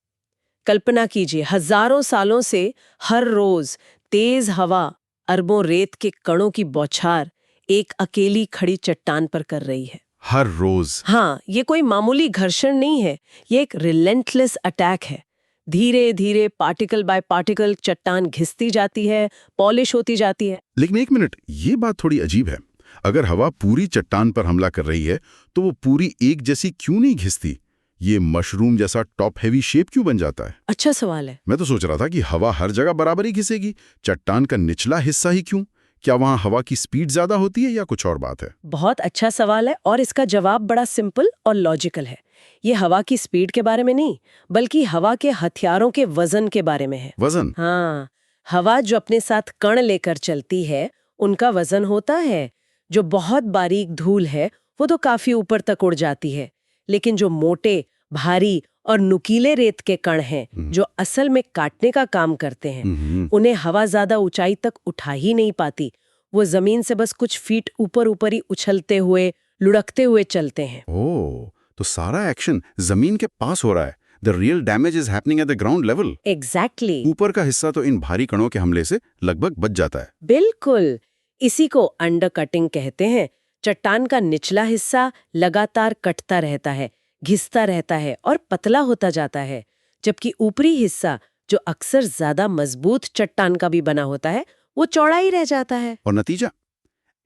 कल्पना कीजिए, हजारों सालों से हर रोज तेज हवा अरबों रेत के कणों की बौछार एक अकेली खड़ी चट्टान पर कर रही है। हर रोज? हाँ, ये कोई मामूली घर्षण नहीं है, ये एक रिलेंटलेस अटैक है। धीरे धीरे पार्टिकल बाय पार्टिकल चट्टान घिसती जाती है, पॉलिश होती जाती है। लेकिन एक मिनट, ये बात थोड़ी अजीब है। अगर हवा पूरी चट्टान पर हमला कर रही है तो वो पूरी एक जैसी क्यों नहीं घिसती? ये मशरूम जैसा टॉप हैवी शेप क्यों बन जाता है? अच्छा सवाल है। मैं तो सोच रहा था कि हवा हर जगह बराबर ही घिसेगी, चट्टान का निचला हिस्सा ही क्यों? क्या वहां हवा की स्पीड ज्यादा होती है या कुछ और बात है? बहुत अच्छा सवाल है और इसका जवाब बड़ा सिंपल और लॉजिकल है। ये हवा की स्पीड के बारे में नहीं, बल्कि हवा के हथियारों के वजन के बारे में है। वजन? हाँ, हवा जो अपने साथ कण लेकर चलती है, उनका वजन होता है। जो बहुत बारीक धूल है वो तो काफी ऊपर तक उड़ जाती है, लेकिन जो मोटे, भारी और नुकीले रेत के कण हैं, जो असल में काटने का काम करते हैं, उन्हें हवा ज्यादा ऊंचाई तक उठा ही नहीं पाती। वो जमीन से बस कुछ फीट ऊपर ऊपर ही उछलते हुए, लुढ़कते हुए चलते हैं। ओह, तो सारा एक्शन जमीन के पास हो रहा है। The real damage is happening at the ground level. Exactly. ऊपर का हिस्सा तो इन भारी कणों के हमले से लगभग बच जाता है। बिल्कुल, इसी को अंडरकटिंग कहते हैं। चट्टान का निचला हिस्सा लगातार कटता रहता है, घिसता रहता है और पतला होता जाता है, जबकि ऊपरी हिस्सा, जो अक्सर ज्यादा मजबूत चट्टान का भी बना होता है, वो चौड़ा ही रह जाता है। और नतीजा?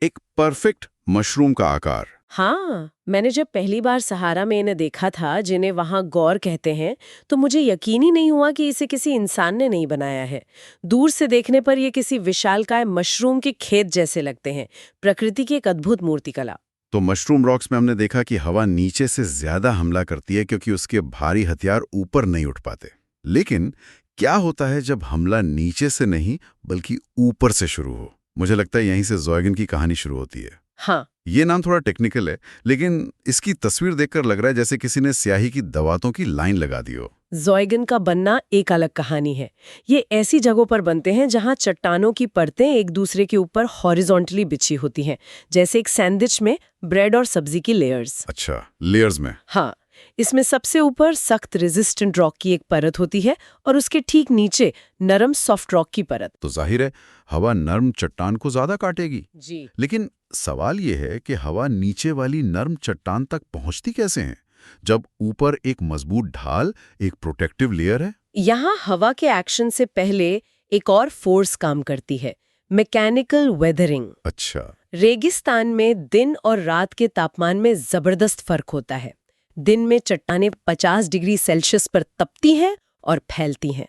एक परफेक्ट मशरूम का आकार। हाँ, मैंने जब पहली बार सहारा में इन्हें देखा था, जिन्हें वहाँ गौर कहते हैं, तो मुझे यकीन ही नहीं हुआ कि इसे किसी इंसान ने नहीं बनाया है। दूर से देखने पर ये किसी विशालकाय मशरूम के खेत जैसे लगते हैं। प्रकृति की एक अद्भुत मूर्तिकला। तो मशरूम रॉक्स में हमने देखा कि हवा नीचे से ज्यादा हमला करती है क्योंकि उसके भारी हथियार ऊपर नहीं उठ पाते। लेकिन क्या होता है जब हमला नीचे से नहीं बल्कि ऊपर से शुरू हो? मुझे लगता है यहीं से ज़ॉयगन की कहानी शुरू होती है। हाँ, ये नाम थोड़ा टेक्निकल है, लेकिन इसकी तस्वीर देखकर लग रहा है जैसे किसी ने स्याही की दवातों की लाइन लगा दी हो। ज़ॉयगन का बनना एक अलग कहानी है। ये ऐसी जगहों पर बनते हैं जहाँ चट्टानों की परतें एक दूसरे के ऊपर हॉरिजॉन्टली बिछी होती हैं, जैसे एक सैंडविच में ब्रेड और सब्जी की लेयर्स। अच्छा, लेयर्स में। हाँ, इसमें सबसे ऊपर सख्त रेजिस्टेंट रॉक की एक परत होती है और उसके ठीक नीचे नरम सॉफ्ट रॉक की परत। तो जाहिर है हवा नर्म चट्टान को ज्यादा काटेगी। जी, लेकिन सवाल ये है कि हवा नीचे वाली नर्म चट्टान तक पहुंचती कैसे है जब ऊपर एक मजबूत ढाल, एक प्रोटेक्टिव लेयर है? यहाँ हवा के एक्शन से पहले एक और फोर्स काम करती है, मैकेनिकल वेदरिंग। अच्छा। रेगिस्तान में दिन और रात के तापमान में जबरदस्त फर्क होता है। दिन में चट्टानें 50 डिग्री सेल्सियस पर तपती हैं और फैलती हैं,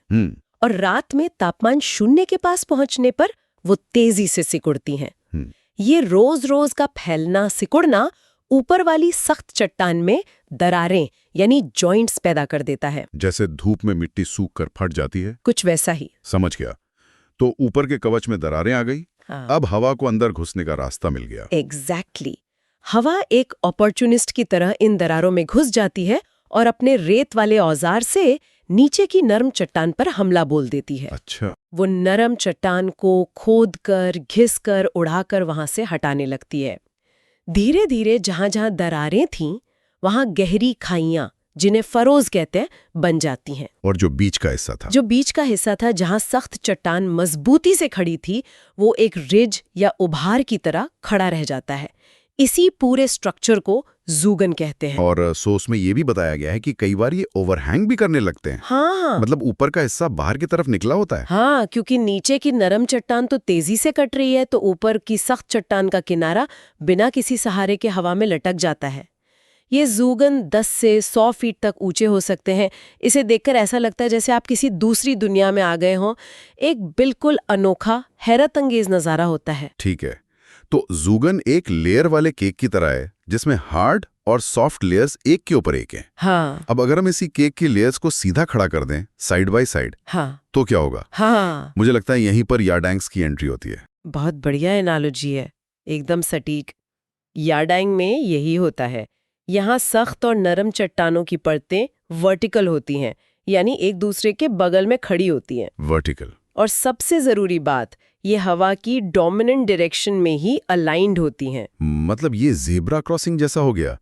और रात में तापमान 0 के पास पहुंचने पर वो तेजी से सिकुड़ती हैं। ये रोज रोज का फैलना सिकुड़ना ऊपर वाली सख्त चट्टान में दरारें यानी जॉइंट्स पैदा कर देता है। जैसे धूप में मिट्टी सूख कर फट जाती है। कुछ वैसा ही। समझ गया। तो ऊपर के कवच में दरारें आ गई। हाँ। अब हवा को अंदर घुसने का रास्ता मिल गया। एग्जैक्टली। हवा एक अपॉर्चुनिस्ट की तरह इन दरारों में घुस जाती है और अपने रेत वाले औजार से नीचे की नरम चट्टान पर हमला बोल देती है। अच्छा। वो नरम चट्टान को खोदकर, घिसकर, उड़ाकर वहां से हटाने लगती है। धीरे धीरे जहां जहां दरारें थीं, वहां गहरी खाइयां, जिन्हें फरोज कहते हैं, बन जाती हैं। और जो बीच का हिस्सा था, जो बीच का हिस्सा था, जहां सख्त चट्टान मजबूती से खड़ी थी, वो एक रिज या उभार की तरह खड़ा रह जाता है। इसी पूरे स्ट्रक्चर को ज़ूगन कहते हैं। और सोर्स में ये भी बताया गया है कि कई बार ये ओवरहैंग भी करने लगते हैं। हाँ, मतलब ऊपर का हिस्सा बाहर की तरफ निकला होता है। हाँ, क्योंकि नीचे की नरम चट्टान तो तेजी से कट रही है, तो ऊपर की सख्त चट्टान का किनारा बिना किसी सहारे के हवा में लटक जाता है। ये ज़ूगन 10 से 100 फीट तक ऊंचे हो सकते हैं। इसे देखकर ऐसा लगता है जैसे आप किसी दूसरी दुनिया में आ गए हों। एक बिल्कुल अनोखा, हैरत अंगेज नज़ारा होता है। ठीक है, तो ज़ूगन एक लेयर वाले केक की तरह है जिसमें हार्ड और सॉफ्ट लेयर्स एक के ऊपर एक हैं। हाँ। अब अगर हम इसी केक की लेयर्स को सीधा खड़ा कर दें, साइड बाय साइड, हाँ, तो क्या होगा? हाँ, मुझे लगता है यहीं पर यार्डांग्स की एंट्री होती है। बहुत बढ़िया एनालॉजी है, एकदम सटीक। यार्डांग में यही होता है। यहाँ सख्त और नरम चट्टानों की परतें वर्टिकल होती हैं, यानी एक दूसरे के बगल में खड़ी होती हैं। वर्टिकल। और सबसे जरूरी बात, ये हवा की डोमिनेंट डायरेक्शन में ही अलाइंड होती हैं। मतलब ये ज़ेब्रा क्रॉसिंग जैसा हो गया,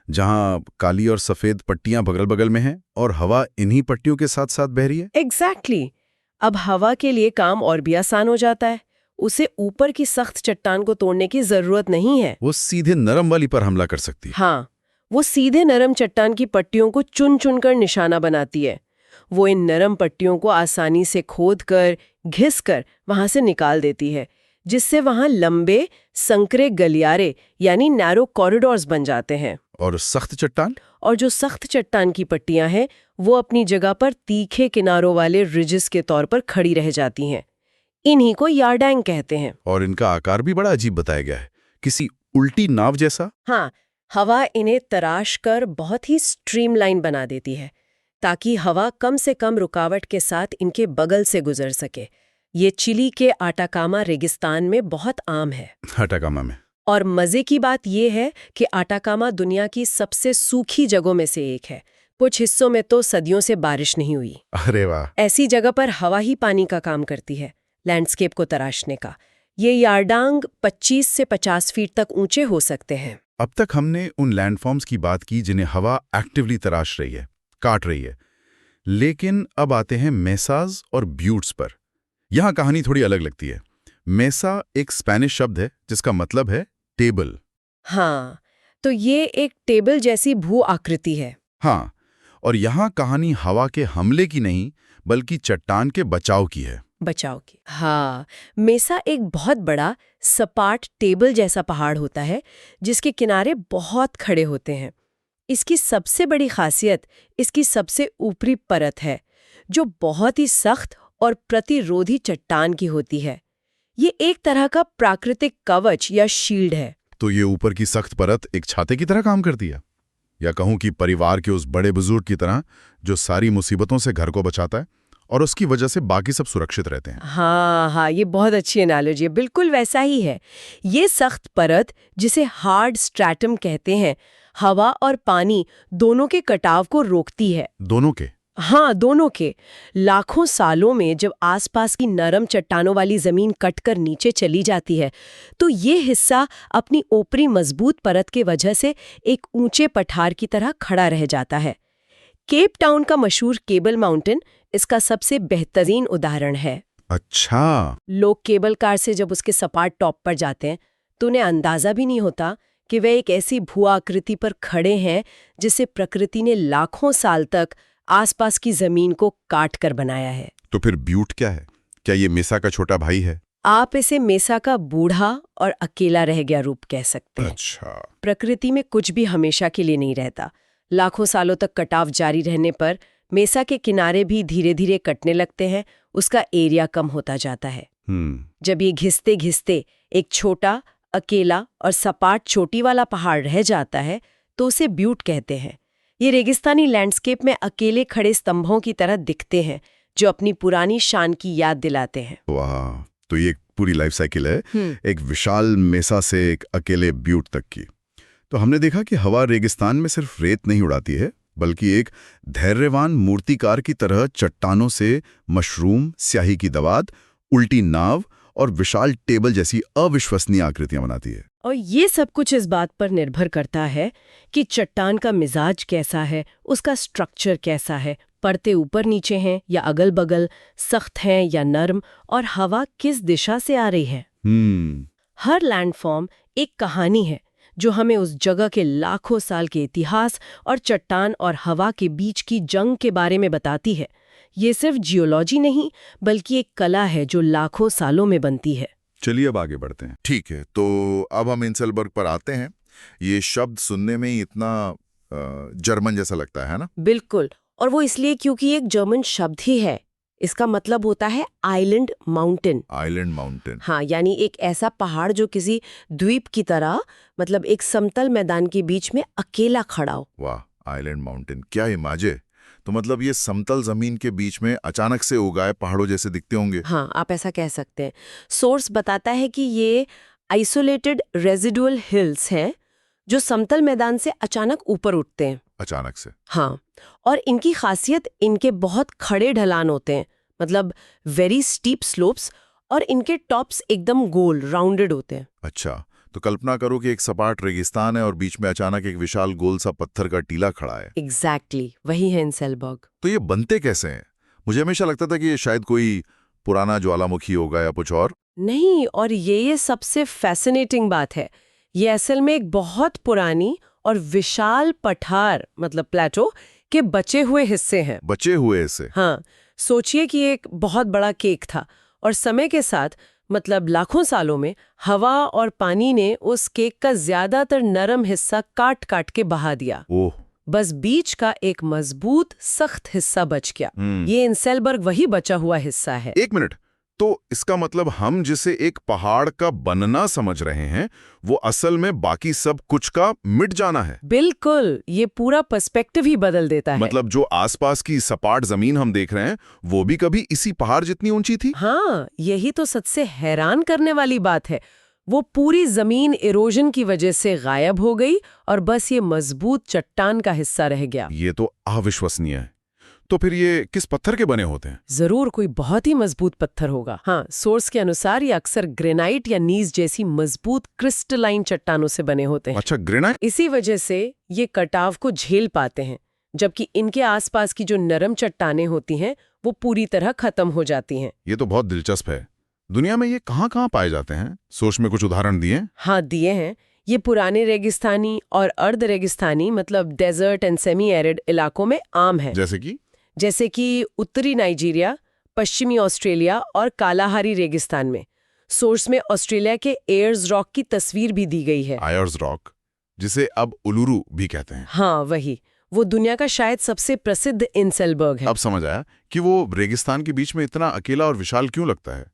जहां काली और सफेद पट्टियां बगल बगल में हैं और हवा इन्हीं पट्टियों के साथ साथ बह रही है। एग्जैक्टली। अब हवा के लिए काम और भी आसान हो जाता है। उसे ऊपर की सख्त चट्टान को तोड़ने की जरूरत नहीं है। वो सीधे नरम वाली पर हमला कर सकती है। हाँ, वो सीधे नरम चट्टान की पट्टियों को चुन चुनकर निशाना बनाती है। वो इन नरम पट्टियों को आसानी से खोदकर, घिसकर वहां से निकाल देती है, जिससे वहां लंबे संकरे गलियारे यानी नैरो कॉरिडोर्स बन जाते हैं। और सख्त चट्टान? और जो सख्त चट्टान की पट्टियां हैं, वो अपनी जगह पर तीखे किनारों वाले रिजेस के तौर पर खड़ी रह जाती हैं। इन्हीं को यार्डांग कहते हैं। और इनका आकार भी बड़ा अजीब बताया गया है, किसी उल्टी नाव जैसा। हाँ, हवा इन्हें तराश कर बहुत ही स्ट्रीमलाइन बना देती है, ताकि हवा कम से कम रुकावट के साथ इनके बगल से गुजर सके। ये चिली के आटाकामा रेगिस्तान में बहुत आम है। आटाकामा में। और मजे की बात यह है कि आटाकामा दुनिया की सबसे सूखी जगहों में से एक है। कुछ हिस्सों में तो सदियों से बारिश नहीं हुई। अरे वाह। ऐसी जगह पर हवा ही पानी का काम करती है, लैंडस्केप को तराशने का। ये यार्डांग 25 से 50 फीट तक ऊंचे हो सकते हैं। अब तक हमने उन लैंडफॉर्म्स की बात की जिन्हें हवा एक्टिवली तराश रही है, काट रही है। लेकिन अब आते हैं मेसाज और ब्यूट्स पर। यहां कहानी थोड़ी अलग लगती है। मेसा एक स्पेनिश शब्द है जिसका मतलब है टेबल। हाँ, तो ये एक टेबल जैसी भू आकृति है। हाँ, और यहां कहानी हवा के हमले की नहीं बल्कि चट्टान के बचाव की है। बचाव की। हाँ, मेसा एक बहुत बड़ा सपाट टेबल जैसा पहाड़ होता है जिसके किनारे बहुत खड़े होते हैं। इसकी सबसे बड़ी खासियत इसकी सबसे ऊपरी परत है जो बहुत ही सख्त और प्रतिरोधी चट्टान की होती है। ये एक तरह का प्राकृतिक कवच या शील्ड है। तो ये ऊपर की सख्त परत एक छाते की तरह काम करती है, या कहूं कि परिवार के उस बड़े बुजुर्ग की तरह जो सारी मुसीबतों से घर को बचाता है और उसकी वजह से बाकी सब सुरक्षित रहते हैं। हाँ, ये बहुत अच्छी एनालॉजी है, बिल्कुल वैसा ही है। ये सख्त परत जिसे हार्ड स्ट्रैटम कहते हैं, हवा और पानी दोनों के कटाव को रोकती है। दोनों के? हाँ, दोनों के। लाखों सालों में जब आसपास की नरम चट्टानों वाली जमीन कटकर नीचे चली जाती है तो ये हिस्सा अपनी ऊपरी मजबूत परत के वजह से एक ऊंचे पठार की तरह खड़ा रह जाता है। केप टाउन का मशहूर केबल माउंटेन इसका सबसे बेहतरीन उदाहरण है। अच्छा। लोग केबल कार से जब उसके सपाट टॉप पर जाते हैं तो उन्हें अंदाजा भी नहीं होता कि वे एक ऐसी भू आकृति पर खड़े हैं जिसे प्रकृति ने लाखों साल तक आसपास की जमीन को काट कर बनाया है। तो फिर ब्यूट क्या है? क्या ये मेसा का छोटा भाई है? आप इसे मेसा का बूढ़ा और अकेला रह गया रूप कह सकते हैं। अच्छा। प्रकृति में कुछ भी हमेशा के लिए नहीं रहता। लाखों सालों तक कटाव जारी रहने पर मेसा के किनारे भी धीरे धीरे कटने लगते हैं, उसका एरिया कम होता जाता है। जब ये घिसते घिसते एक छोटा, अकेला और सपाट चोटी वाला पहाड़ रह जाता है तो उसे ब्यूट कहते हैं। ये रेगिस्तानी लैंडस्केप में अकेले खड़े स्तंभों की तरह दिखते हैं जो अपनी पुरानी शान की याद दिलाते हैं। वाह, तो ये एक पूरी लाइफ साइकिल है, एक विशाल मेसा से एक अकेले ब्यूट तक की। तो हमने देखा कि हवा रेगिस्तान में सिर्फ रेत नहीं उड़ाती है, बल्कि एक धैर्यवान मूर्तिकार की तरह चट्टानों से मशरूम, स्याही की दवात, उल्टी नाव और विशाल टेबल जैसी अविश्वसनीय आकृतियां बनाती है। और ये सब कुछ इस बात पर निर्भर करता है कि चट्टान का मिजाज कैसा है, उसका स्ट्रक्चर कैसा है, परतें ऊपर नीचे हैं या अगल बगल, सख्त हैं या नरम, और हवा किस दिशा से आ रही है। हर लैंडफॉर्म एक कहानी है जो हमें उस जगह के लाखों साल के इतिहास और चट्टान और हवा के बीच की जंग के बारे में बताती है। ये सिर्फ जियोलॉजी नहीं बल्कि एक कला है जो लाखों सालों में बनती है। चलिए अब आगे बढ़ते हैं। ठीक है, तो अब हम इंसेलबर्ग पर आते हैं। ये शब्द सुनने में ही इतना जर्मन जैसा लगता है ना? बिल्कुल, और वो इसलिए क्योंकि एक जर्मन शब्द ही है। इसका मतलब होता है आइलैंड माउंटेन। Island mountain. हाँ, यानी एक ऐसा पहाड़ जो किसी द्वीप की तरह, मतलब एक समतल मैदान के बीच में अकेला खड़ा हो। वाह, आइलैंड माउंटेन, क्या इमाजे। तो मतलब ये समतल जमीन के बीच में अचानक से उगाए पहाड़ों जैसे दिखते होंगे। हाँ, आप ऐसा कह सकते हैं। सोर्स बताता है कि ये आइसोलेटेड रेजिडुअल हिल्स हैं जो समतल मैदान से अचानक ऊपर उठते हैं। अचानक से? हाँ, और इनकी खासियत इनके बहुत खड़े ढलान होते हैं, मतलब वेरी स्टीप स्लोप्स, और इनके टॉप्स एकदम गोल राउंडेड होते हैं। अच्छा, तो कल्पना करो कि एक सपाट रेगिस्तान है और बीच में अचानक एक विशाल गोल सा पत्थर का टीला खड़ा है। एग्जैक्टली, वही है इंसेलबर्ग। तो ये बनते कैसे हैं? मुझे हमेशा लगता था कि ये शायद कोई पुराना ज्वालामुखी होगा या कुछ और। नहीं, और ये सबसे फैसिनेटिंग बात है। ये असल में एक बहुत पुरानी और विशाल पठार, मतलब प्लेटो के बचे हुए हिस्से हैं। बचे हुए हिस्से? हाँ, सोचिए कि एक बहुत बड़ा केक था और समय के साथ, मतलब लाखों सालों में, हवा और पानी ने उस केक का ज्यादातर नरम हिस्सा काट काट के बहा दिया। ओह। बस बीच का एक मजबूत सख्त हिस्सा बच गया। ये इंसेलबर्ग वही बचा हुआ हिस्सा है। एक मिनट, तो इसका मतलब हम जिसे एक पहाड़ का बनना समझ रहे हैं वो असल में बाकी सब कुछ का मिट जाना है। बिल्कुल, ये पूरा पर्सपेक्टिव ही बदल देता है। मतलब जो आसपास की सपाट जमीन हम देख रहे हैं वो भी कभी इसी पहाड़ जितनी ऊंची थी? हाँ, यही तो सबसे हैरान करने वाली बात है। वो पूरी जमीन इरोजन की वजह से गायब हो गई और बस ये मजबूत चट्टान का हिस्सा रह गया। ये तो अविश्वसनीय है। तो फिर ये किस पत्थर के बने होते हैं? जरूर कोई बहुत ही मजबूत पत्थर होगा। हाँ, सोर्स के अनुसार ये अक्सर ग्रेनाइट या नीस जैसी मजबूत क्रिस्टलाइन चट्टानों से बने होते हैं। अच्छा, ग्रेनाइट। इसी वजह से ये कटाव को झेल पाते हैं, जबकि इनके आसपास की जो नरम चट्टानें होती हैं वो पूरी तरह खत्म हो जाती हैं। ये तो बहुत दिलचस्प है। दुनिया में ये कहाँ-कहाँ पाए जाते हैं? सोर्स में कुछ उदाहरण दिए? हाँ, दिए हैं। ये पुराने रेगिस्तानी और अर्ध रेगिस्तानी, मतलब डेजर्ट एंड सेमी एरिड इलाकों में आम है। जैसे कि उत्तरी नाइजीरिया, पश्चिमी ऑस्ट्रेलिया और कालाहारी रेगिस्तान में। सोर्स में ऑस्ट्रेलिया के एयर्स रॉक की तस्वीर भी दी गई है। आयर्स रॉक, जिसे अब उलुरु भी कहते हैं। हाँ, वही। वो दुनिया का शायद सबसे प्रसिद्ध इंसेलबर्ग है। अब समझ आया कि वो रेगिस्तान के बीच में इतना अकेला और विशाल क्यों लगता है।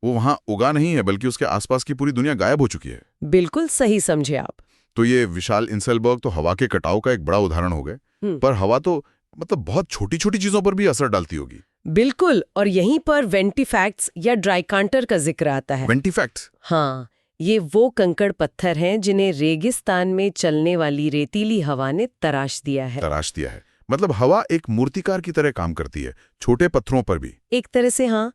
वो वहां उगा नहीं है, बल्कि उसके आसपास की पूरी दुनिया गायब हो चुकी है। बिल्कुल सही समझे आप। तो ये विशाल इंसेलबर्ग तो हवा के कटाव का एक बड़ा उदाहरण हो गए। पर हवा तो मतलब बहुत छोटी छोटी चीजों पर भी असर डालती होगी। बिल्कुल, और यहीं पर वेंटिफैक्ट्स या ड्राइकांटर का जिक्र आता है। वेंटिफैक्ट्स? हाँ, ये वो कंकड़ पत्थर हैं जिन्हें रेगिस्तान में चलने वाली रेतीली हवा ने तराश दिया है। मतलब हवा एक मूर्तिकार की तरह काम करती है, छोटे पत्थरों पर भी। एक तरह से हाँ।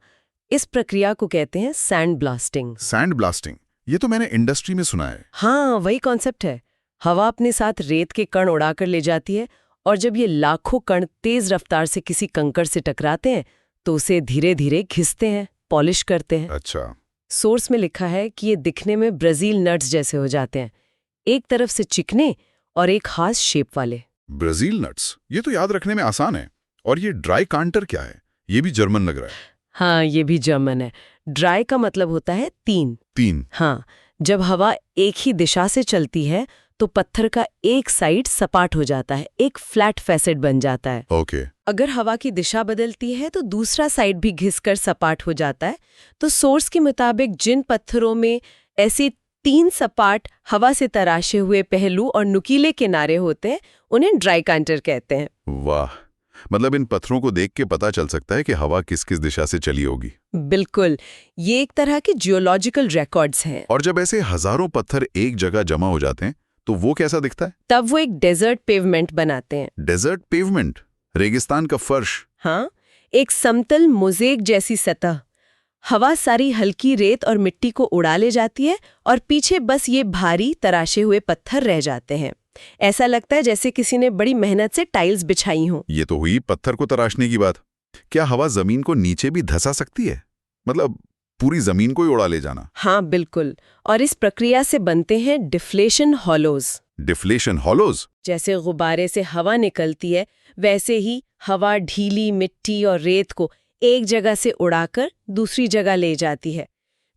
इस प्रक्रिया को कहते हैं सैंड ब्लास्टिंग। सैंड ब्लास्टिंग, ये तो मैंने इंडस्ट्री में सुना है। हाँ, वही कॉन्सेप्ट है। हवा अपने साथ रेत के कण उड़ाकर ले जाती है, और जब ये लाखों कण तेज रफ्तार से किसी कंकड़ से टकराते हैं तो उसे धीरे धीरे घिसते हैं, पॉलिश करते हैं। अच्छा। सोर्स में लिखा है कि ये दिखने में ब्राजील नट्स जैसे हो जाते हैं, एक तरफ से चिकने और एक खास शेप वाले। ब्राजील नट्स, ये तो याद रखने में आसान है। और ये ड्राई कांटर क्या है? ये भी जर्मन लग रहा है। हाँ, ये भी जर्मन है। ड्राई का मतलब होता है तीन। हाँ, जब हवा एक ही दिशा से चलती है तो पत्थर का एक साइड सपाट हो जाता है, एक फ्लैट फैसेट बन जाता है। ओके। अगर हवा की दिशा बदलती है तो दूसरा साइड भी घिसकर सपाट हो जाता है। तो सोर्स के मुताबिक जिन पत्थरों में ऐसे 3 सपाट हवा से तराशे हुए पहलू और नुकीले किनारे होते हैं, उन्हें ड्राई कांटर कहते हैं। वाह, मतलब इन पत्थरों को देख के पता चल सकता है कि हवा किस किस दिशा से चली होगी। बिल्कुल, ये एक तरह के जियोलॉजिकल रिकॉर्ड्स हैं। और जब ऐसे हजारों पत्थर एक जगह जमा हो जाते हैं तो वो कैसा दिखता है? तब वो एक डेजर्ट पेवमेंट बनाते हैं। डेजर्ट पेवमेंट, रेगिस्तान का फर्श। हाँ, एक समतल मोज़ेक जैसी सतह। हवा सारी हल्की रेत और मिट्टी को उड़ा ले जाती है और पीछे बस ये भारी तराशे हुए पत्थर रह जाते हैं। ऐसा लगता है जैसे किसी ने बड़ी मेहनत से टाइल्स बिछाई हों। ये तो हुई पत्थर को तराशने की बात। क्या हवा जमीन को नीचे भी धंसा सकती है? मतलब पूरी जमीन को ही उड़ा ले जाना? हाँ, बिल्कुल। और इस प्रक्रिया से बनते हैं डिफ्लेशन हॉलोज। Deflation hollows? जैसे गुब्बारे से हवा निकलती है, वैसे ही हवा ढीली मिट्टी और रेत को एक जगह से उड़ाकर दूसरी जगह ले जाती है।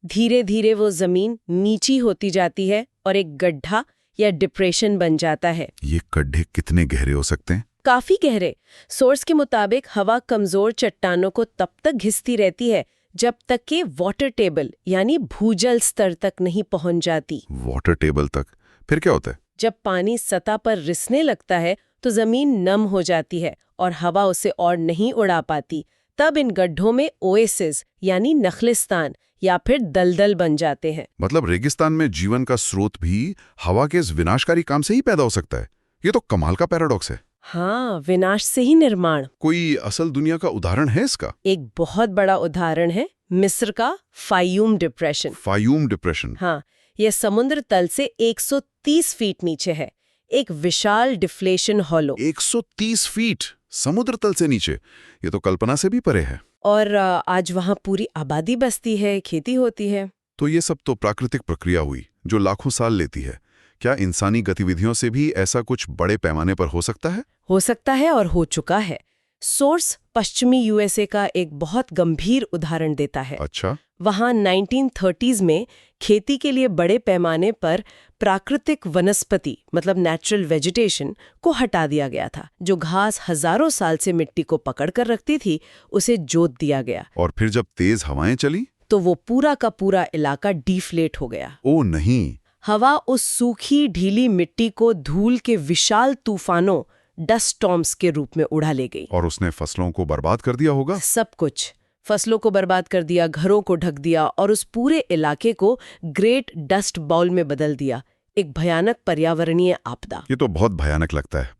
धीरे धीरे वो जमीन नीची होती जाती है और एक गड्ढा या डिप्रेशन बन जाता है। ये गड्ढे कितने गहरे हो सकते हैं? काफी गहरे। सोर्स के मुताबिक हवा कमजोर चट्टानों को तब तक घिसती रहती है जब तक कि वाटर टेबल यानी भूजल स्तर तक नहीं पहुंच जाती। वाटर टेबल तक? फिर क्या होता है? जब पानी सतह पर रिसने लगता है तो जमीन नम हो जाती है और हवा उसे और नहीं उड़ा पाती। तब इन गड्ढों में ओएसिस यानी नखलिस्तान या फिर दलदल बन जाते हैं। मतलब रेगिस्तान में जीवन का स्रोत भी हवा के इस विनाशकारी काम से ही पैदा हो सकता है। ये तो कमाल का पैराडॉक्स है। हाँ, विनाश से ही निर्माण। कोई असल दुनिया का उदाहरण है इसका? एक बहुत बड़ा उदाहरण है मिस्र का फायूम डिप्रेशन। Faiyum depression? हाँ, यह समुद्र तल से 130 फीट नीचे है। एक विशाल डिफ्लेशन हॉलो। 130 फीट समुद्र तल से नीचे? ये तो कल्पना से भी परे है। और आज वहाँ पूरी आबादी बसती है, खेती होती है। तो ये सब तो प्राकृतिक प्रक्रिया हुई जो लाखों साल लेती है। क्या इंसानी गतिविधियों से भी ऐसा कुछ बड़े पैमाने पर हो सकता है? हो सकता है और हो चुका है। सोर्स पश्चिमी यूएसए का एक बहुत गंभीर उदाहरण देता है। अच्छा। वहाँ 1930s में खेती के लिए बड़े पैमाने पर प्राकृतिक वनस्पति मतलब नेचुरल वेजिटेशन को हटा दिया गया था। जो घास हजारों साल से मिट्टी को पकड़ कर रखती थी, उसे जोत दिया गया। और फिर जब तेज हवाएं चली तो वो पूरा का पूरा इलाका डिफ्लेट हो गया। ओ नहीं! हवा उस सूखी ढीली मिट्टी को धूल के विशाल तूफानों डस्ट स्टॉर्म्स के रूप में उड़ा ले गई। और उसने फसलों को बर्बाद कर दिया होगा? सब कुछ। फसलों को बर्बाद कर दिया, घरों को ढक दिया और उस पूरे इलाके को ग्रेट डस्ट बाउल में बदल दिया। एक भयानक पर्यावरणीय आपदा। ये तो बहुत भयानक लगता है।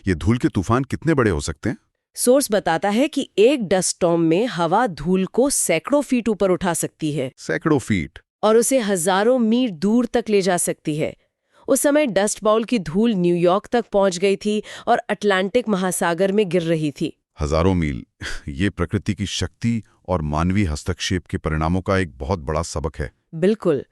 ये धूल के तूफान कितने बड़े हो सकते हैं? सोर्स बताता है कि एक डस्ट स्टॉर्म में हवा धूल को सैकड़ों फीट ऊपर उठा सकती है। सैकड़ों फीट? और उसे हजारों मील दूर तक ले जा सकती है। उस समय डस्ट बाउल की धूल न्यूयॉर्क तक पहुंच गई थी और अटलांटिक महासागर में गिर रही थी। हजारों मील! ये प्रकृति की शक्ति और मानवीय हस्तक्षेप के परिणामों का एक बहुत बड़ा सबक है। बिल्कुल।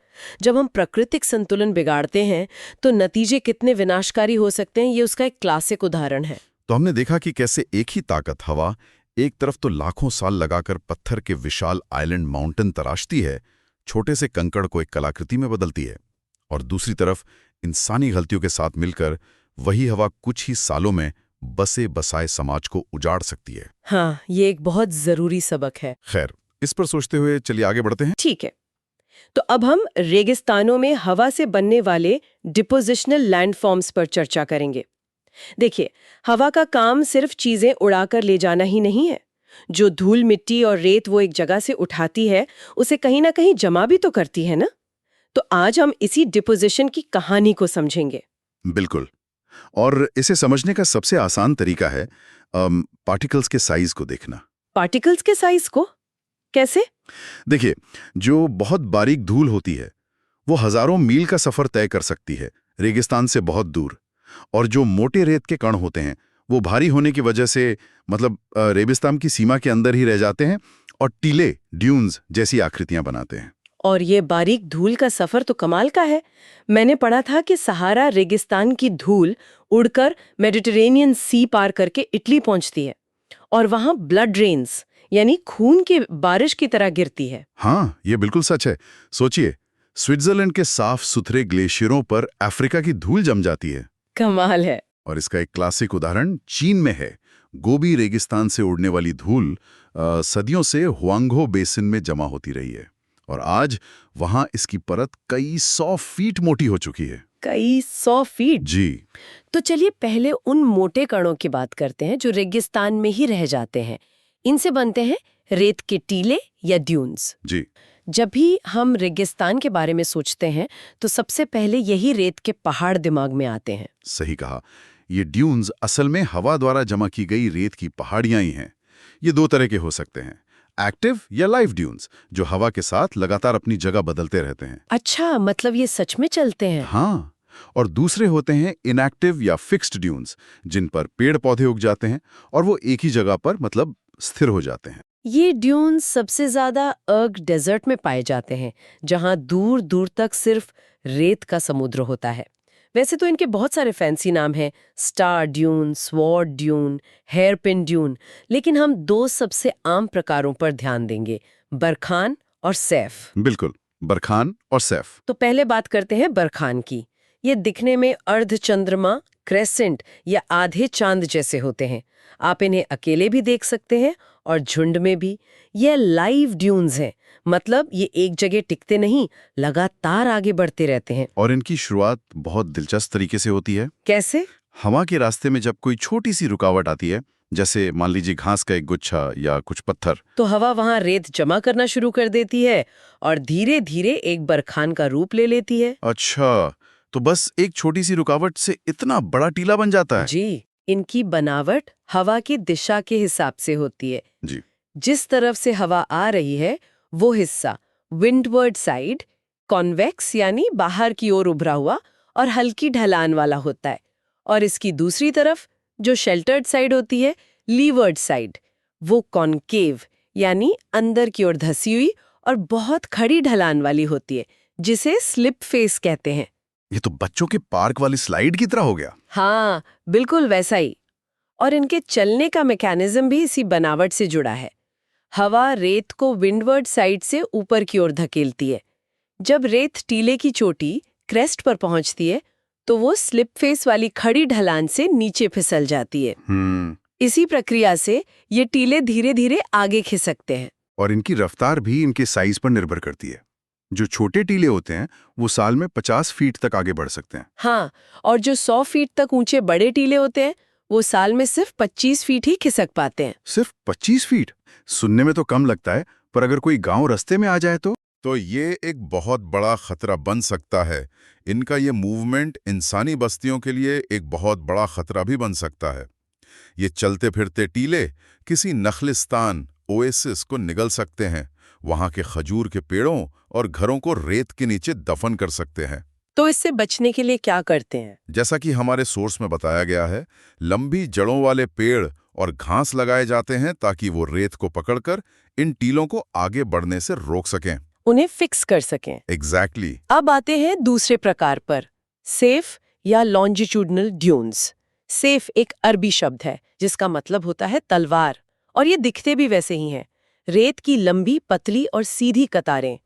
जब हम प्राकृतिक संतुलन बिगाड़ते हैं तो नतीजे कितने विनाशकारी हो सकते हैं, ये उसका एक क्लासिक उदाहरण है। तो हमने देखा कि कैसे एक ही ताकत हवा एक तरफ तो लाखों साल लगाकर पत्थर के विशाल आइलैंड माउंटेन तराशती है, छोटे से कंकड़ को एक कलाकृति में बदलती है, और दूसरी तरफ इंसानी गलतियों के साथ मिलकर वही हवा कुछ ही सालों में बसे बसाए समाज को उजाड़ सकती है। हाँ, ये एक बहुत जरूरी सबक है। खैर, इस पर सोचते हुए चलिए आगे बढ़ते हैं। ठीक है, तो अब हम रेगिस्तानों में हवा से बनने वाले डिपोजिशनल लैंडफॉर्म्स पर चर्चा करेंगे। देखिए, हवा का काम सिर्फ चीजें उड़ाकर ले जाना ही नहीं है। जो धूल, मिट्टी और रेत वो एक जगह से उठाती है, उसे कहीं ना कहीं जमा भी तो करती है ना। तो आज हम इसी डिपोजिशन की कहानी को समझेंगे। बिल्कुल, और इसे समझने का सबसे आसान तरीका है पार्टिकल्स के साइज को देखना। पार्टिकल्स के साइज को कैसे? देखिए, जो बहुत बारीक धूल होती है वो हजारों मील का सफर तय कर सकती है रेगिस्तान से बहुत दूर, और जो मोटे रेत के कण होते हैं वो भारी होने की वजह से रेगिस्तान की सीमा के अंदर ही रह जाते हैं और टीले, ड्यून्स जैसी आकृतियां बनाते हैं। और ये बारीक धूल का सफर तो कमाल का है। मैंने पढ़ा था कि सहारा रेगिस्तान की धूल उड़कर मेडिटेरेनियन सी पार करके इटली पहुंचती है और वहां ब्लड रेन्स यानी खून की बारिश की तरह गिरती है। हाँ, ये बिल्कुल सच है। सोचिए, स्विट्जरलैंड के साफ सुथरे ग्लेशियरों पर अफ्रीका की धूल जम जाती है। कमाल है। और इसका एक क्लासिक उदाहरण चीन में है। गोबी रेगिस्तान से उड़ने वाली धूल सदियों से हुआंगहो बेसिन में जमा होती रही है, और आज वहां इसकी परत कई 100 फीट मोटी हो चुकी है। कई 100 फीट? जी। तो चलिए पहले उन मोटे कणों की बात करते हैं जो रेगिस्तान में ही रह जाते हैं। इनसे बनते हैं रेत के टीले या ड्यून्स। जी। जब भी हम रेगिस्तान के बारे में सोचते हैं तो सबसे पहले यही रेत के पहाड़ दिमाग में आते हैं। सही कहा। ये ड्यून्स असल में हवा द्वारा जमा की गई रेत की पहाड़ियां ही हैं। ये दो तरह के हो सकते हैं, एक्टिव या लाइव ड्यून्स, जो हवा के साथ लगातार अपनी जगह बदलते रहते हैं। अच्छा, मतलब ये सच में चलते हैं? हाँ, और दूसरे होते हैं इनएक्टिव या फिक्स्ड ड्यून्स, जिन पर पेड़ पौधे उग जाते हैं और वो एक ही जगह पर स्थिर हो जाते हैं। ये ड्यून्स सबसे ज्यादा अर्ग डेजर्ट में पाए जाते हैं, जहां दूर दूर तक सिर्फ रेत का समुद्र होता है। वैसे तो इनके बहुत सारे फैंसी नाम हैं, star dune, sword dune, hairpin dune, लेकिन हम दो सबसे आम प्रकारों पर ध्यान देंगे, बरखान और सैफ। बिल्कुल, बरखान और सैफ। तो पहले बात करते हैं बरखान की। ये दिखने में अर्धचंद्रमा, क्रेसेंट या आधे चांद जैसे होते हैं। आप इन्हें अकेले भी देख सकते हैं और झुंड में भी। ये लाइव ड्यून्स हैं, मतलब ये एक जगह टिकते नहीं, लगातार आगे बढ़ते रहते हैं। और इनकी शुरुआत बहुत दिलचस्प तरीके से होती है। कैसे? हवा के रास्ते में जब कोई छोटी सी रुकावट आती है, जैसे मान लीजिए घास का एक गुच्छा या कुछ पत्थर, तो हवा वहां रेत जमा करना शुरू कर देती है और धीरे धीरे एक बरखान का रूप ले लेती है। अच्छा, तो बस एक छोटी सी रुकावट से इतना बड़ा टीला बन जाता है? जी, इनकी बनावट हवा की दिशा के हिसाब से होती है। जी। जिस तरफ से हवा आ रही है वो हिस्सा विंडवर्ड साइड, कॉन्वेक्स यानी बाहर की ओर उभरा हुआ और हल्की ढलान वाला होता है, और इसकी दूसरी तरफ जो शेल्टर्ड साइड होती है, लीवर्ड साइड, वो कॉनकेव यानी अंदर की ओर धसी हुई और बहुत खड़ी ढलान वाली होती है, जिसे स्लिप फेस कहते हैं। ये तो बच्चों के पार्क वाली स्लाइड की तरह हो गया। हाँ, बिल्कुल वैसा ही। और इनके चलने का मैकेनिज्म भी इसी बनावट से जुड़ा है। हवा रेत को विंडवर्ड साइड से ऊपर की ओर धकेलती है। जब रेत टीले की चोटी क्रेस्ट पर पहुंचती है तो वो स्लिप फेस वाली खड़ी ढलान से नीचे फिसल जाती है। इसी प्रक्रिया से ये टीले धीरे धीरे आगे खिसकते हैं। और इनकी रफ्तार भी इनके साइज पर निर्भर करती है। जो छोटे टीले होते हैं वो साल में 50 फीट तक आगे बढ़ सकते हैं। हाँ, और जो 100 फीट तक ऊंचे बड़े टीले होते हैं वो साल में सिर्फ 25 फीट ही खिसक पाते हैं। सिर्फ 25 फीट? सुनने में तो कम लगता है, पर अगर कोई गांव रास्ते में आ जाए तो ये एक बहुत बड़ा खतरा बन सकता है। इनका ये मूवमेंट इंसानी बस्तियों के लिए एक बहुत बड़ा खतरा भी बन सकता है। ये चलते फिरते टीले किसी नखलिस्तान, ओएसिस को निगल सकते हैं, वहां के खजूर के पेड़ों और घरों को रेत के नीचे दफन कर सकते हैं। तो इससे बचने के लिए क्या करते हैं? जैसा कि हमारे सोर्स में बताया गया है, लंबी जड़ों वाले पेड़ और घास लगाए जाते हैं ताकि वो रेत को पकड़कर इन टीलों को आगे बढ़ने से रोक सकें, उन्हें फिक्स कर सकें। एग्जैक्टली। अब आते हैं दूसरे प्रकार पर, सेफ या लॉन्जिट्यूडनल ड्यून्स। सेफ एक अरबी शब्द है जिसका मतलब होता है तलवार, और ये दिखते भी वैसे ही हैं। रेत की लंबी, पतली और सीधी कतारें,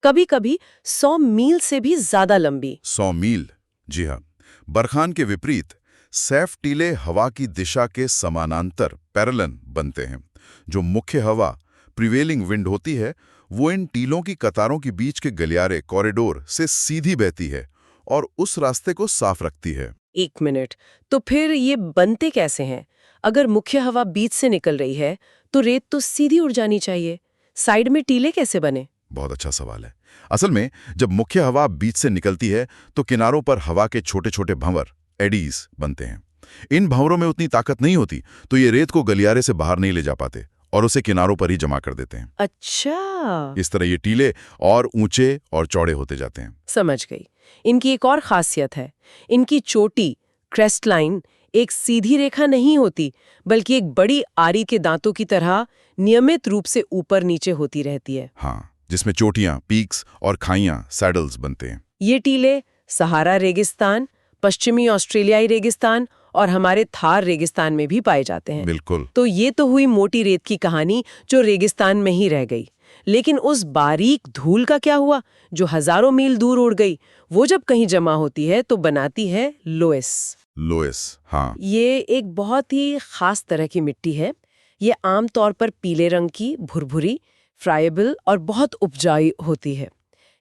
कभी-कभी 100 मील से भी ज्यादा लंबी। 100 मील, जी हाँ। बरखान के विपरीत सैफ टीले हवा की दिशा के समानांतर पैरेलल बनते हैं। जो मुख्य हवा प्रिवेलिंग विंड होती है वो इन टीलों की कतारों के बीच के गलियारे कॉरिडोर से सीधी बहती है और उस रास्ते को साफ रखती है। 1 मिनट, तो फिर ये बनते कैसे हैं? अगर मुख्य हवा बीच से निकल रही है तो रेत तो सीधी उड़ जानी चाहिए। साइड में टीले कैसे बने? बहुत अच्छा सवाल है। असल में जब मुख्य हवा बीच से निकलती है तो किनारों पर हवा के छोटे छोटे भंवर, एडीज, बनते हैं। इन भंवरों में उतनी ताकत नहीं होती तो ये रेत को गलियारे से बाहर नहीं ले जा पाते और उसे किनारों पर ही जमा कर देते हैं। अच्छा, इस तरह ये टीले और ऊंचे और चौड़े होते जाते हैं। समझ गई। इनकी एक और खासियत है, इनकी चोटी, क्रेस्ट लाइन, एक सीधी रेखा नहीं होती बल्कि एक बड़ी आरी के दांतों की तरह नियमित रूप से ऊपर नीचे होती रहती है। हाँ, जिसमें चोटियां, पीक्स और खाइयां, सैडल्स बनते हैं। ये टीले सहारा रेगिस्तान, पश्चिमी ऑस्ट्रेलियाई रेगिस्तान और हमारे थार रेगिस्तान में भी पाए जाते हैं। बिल्कुल। तो ये तो हुई मोटी रेत की कहानी जो रेगिस्तान में ही रह गई। लेकिन उस बारीक धूल का क्या हुआ जो हजारों मील दूर उड़ गई? वो जब कहीं जमा होती है तो बनाती है लोएस। लोएस, हाँ। ये एक बहुत ही खास तरह की मिट्टी है। ये आमतौर पर पीले रंग की, भुरभुरी, फ्राइबल और बहुत उपजाऊ होती है।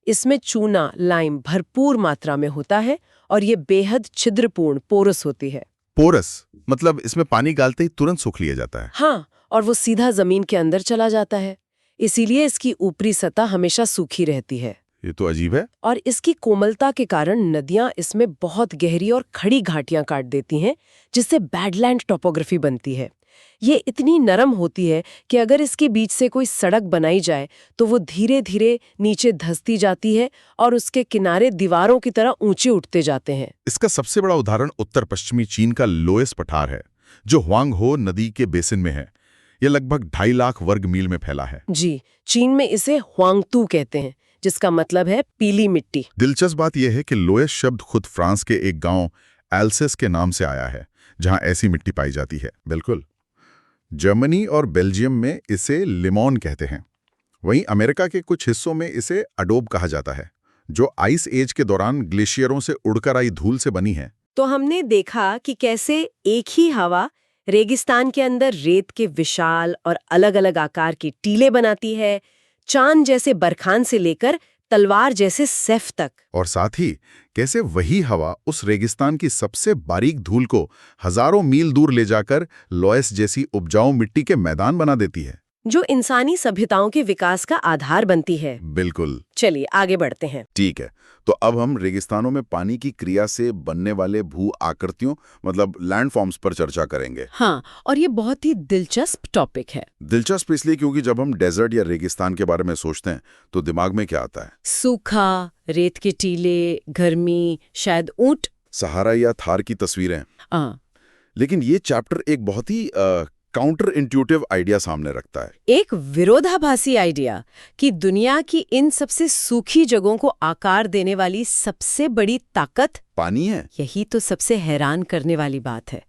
इसमें चूना, लाइम भरपूर मात्रा में होता है और ये बेहद छिद्रपूर्ण, पोरस होती है। पोरस मतलब इसमें पानी डालते ही तुरंत सूख लिया जाता है। हाँ, और वो सीधा जमीन के अंदर चला जाता है। इसीलिए इसकी ऊपरी सतह हमेशा सूखी रहती है। ये तो अजीब है। और इसकी कोमलता के कारण नदियां इसमें बहुत गहरी और खड़ी घाटियां काट देती हैं, जिससे बैडलैंड टोपोग्राफी बनती है। ये इतनी नरम होती है कि अगर इसके बीच से कोई सड़क बनाई जाए तो वो धीरे धीरे नीचे धंसती जाती है और उसके किनारे दीवारों की तरह ऊंचे उठते जाते हैं। इसका सबसे बड़ा उदाहरण उत्तर पश्चिमी चीन का लोएस पठार है, जो ह्वांगहो नदी के बेसिन में है। यह लगभग 2.5 लाख वर्ग मील में फैला है। जी, चीन में इसे ह्वांगतू कहते हैं, जिसका मतलब है पीली मिट्टी। दिलचस्प बात यह है कि लोएस शब्द खुद फ्रांस के एक गांव एल्सेस के नाम से आया है, जहां ऐसी मिट्टी पाई जाती है। बिल्कुल। जर्मनी और बेल्जियम में इसे लिमोन कहते हैं। वहीं अमेरिका के कुछ हिस्सों में इसे अडोब कहा जाता है, जो आइस एज के दौरान ग्लेशियरों से उड़कर आई धूल से बनी है। तो हमने देखा कि कैसे एक ही हवा रेगिस्तान के अंदर रेत के विशाल और अलग-अलग आकार के टीले बनाती है, चांद जैसे बरखान से लेकर तलवार जैसे सैफ तक। और साथ ही कैसे वही हवा उस रेगिस्तान की सबसे बारीक धूल को हजारों मील दूर ले जाकर लोएस जैसी उपजाऊ मिट्टी के मैदान बना देती है, जो इंसानी सभ्यताओं के विकास का आधार बनती है। बिल्कुल। चलिए आगे बढ़ते हैं। ठीक है, तो अब हम रेगिस्तानों में पानी की क्रिया से बनने वाले भू आकृतियों मतलब लैंडफॉर्म्स पर चर्चा करेंगे। हाँ, और ये बहुत ही दिलचस्प टॉपिक है। दिलचस्प इसलिए क्योंकि जब हम डेजर्ट या रेगिस्तान के बारे में सोचते हैं तो दिमाग में क्या आता है? सूखा, रेत के टीले, गर्मी, शायद ऊंट, सहारा या थार की तस्वीरें। हाँ। लेकिन ये चैप्टर एक बहुत ही काउंटर इंट्यूटिव आइडिया सामने रखता है। एक विरोधाभासी आइडिया कि दुनिया की इन सबसे सूखी जगहों को आकार देने वाली सबसे बड़ी ताकत पानी है। यही तो सबसे हैरान करने वाली बात है।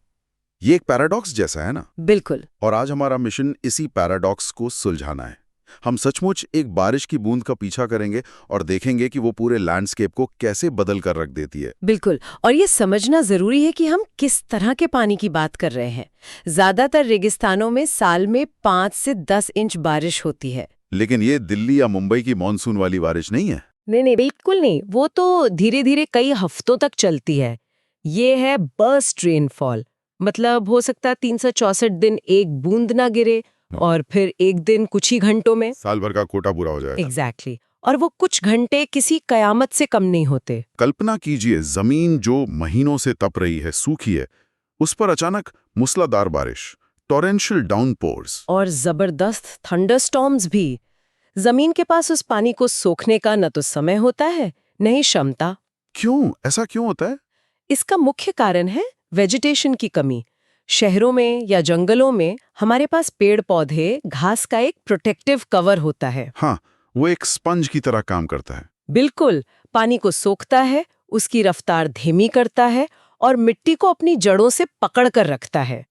ये एक पैराडॉक्स जैसा है ना? बिल्कुल। और आज हमारा मिशन इसी पैराडॉक्स को सुलझाना है। हम सचमुच एक बारिश की बूंद का पीछा करेंगे और देखेंगे कि वो पूरे लैंडस्केप को कैसे बदल कर रख देती है। बिल्कुल, और ये समझना जरूरी है कि हम किस तरह के पानी की बात कर रहे हैं। ज्यादातर रेगिस्तानों में साल में 5 से 10 इंच बारिश होती है। लेकिन ये दिल्ली या मुंबई की मानसून वाली बारिश नहीं है। नहीं, बिल्कुल नहीं। वो तो धीरे धीरे कई हफ्तों तक चलती है। ये है बर्स्ट रेनफॉल, मतलब हो सकता है 364 दिन एक बूंद ना गिरे और फिर एक दिन कुछ ही घंटों में साल भर का कोटा पूरा हो जाएगा। एग्जैक्टली। और वो कुछ घंटे किसी कयामत से कम नहीं होते। कल्पना कीजिए, जमीन जो महीनों से तप रही है, सूखी है, उस पर अचानक मूसलाधार बारिश, टॉरेंशियल डाउनपोर्स और जबरदस्त थंडरस्टॉर्म्स भी। जमीन के पास उस पानी को सोखने का न तो समय होता है, न ही क्षमता। क्यों? ऐसा क्यों होता है? इसका मुख्य कारण है वेजिटेशन की कमी। शहरों में या जंगलों में हमारे पास पेड़ पौधे, घास का एक प्रोटेक्टिव कवर होता है। हाँ, वो एक स्पंज की तरह काम करता है। बिल्कुल, पानी को सोखता है, उसकी रफ्तार धीमी करता है और मिट्टी को अपनी जड़ों से पकड़ कर रखता है।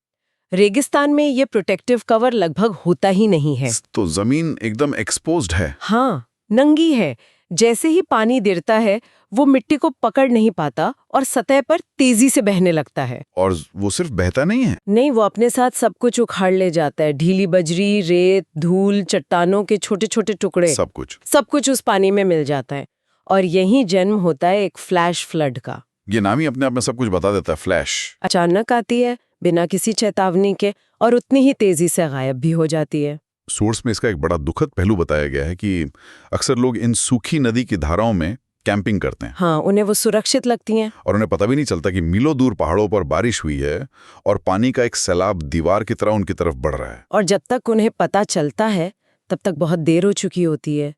रेगिस्तान में ये प्रोटेक्टिव कवर लगभग होता ही नहीं है। तो जमीन एकदम एक्सपोज्ड है। हाँ, नंगी है। जैसे ही पानी गिरता है वो मिट्टी को पकड़ नहीं पाता और सतह पर तेजी से बहने लगता है। और वो सिर्फ बहता नहीं है, नहीं, वो अपने साथ सब कुछ उखाड़ ले जाता है। ढीली बजरी, रेत, धूल, चट्टानों के छोटे छोटे टुकड़े, सब कुछ उस पानी में मिल जाता है। और यही जन्म होता है एक फ्लैश फ्लड का। ये नाम ही अपने आप में सब कुछ बता देता है। फ्लैश अचानक आती है, बिना किसी चेतावनी के, और उतनी ही तेजी से गायब भी हो जाती है। सोर्स में इसका एक बड़ा दुखद पहलू बताया गया है कि अक्सर लोग इन सूखी नदी की धाराओं में कैंपिंग करते हैं। हाँ, उन्हें वो सुरक्षित लगती हैं। और उन्हें पता भी नहीं चलता कि मीलों दूर पहाड़ों पर बारिश हुई है और पानी का एक सैलाब दीवार की तरह उनकी तरफ बढ़ रहा है। और जब तक उन्हें पता चलता है तब तक बहुत देर हो चुकी होती है।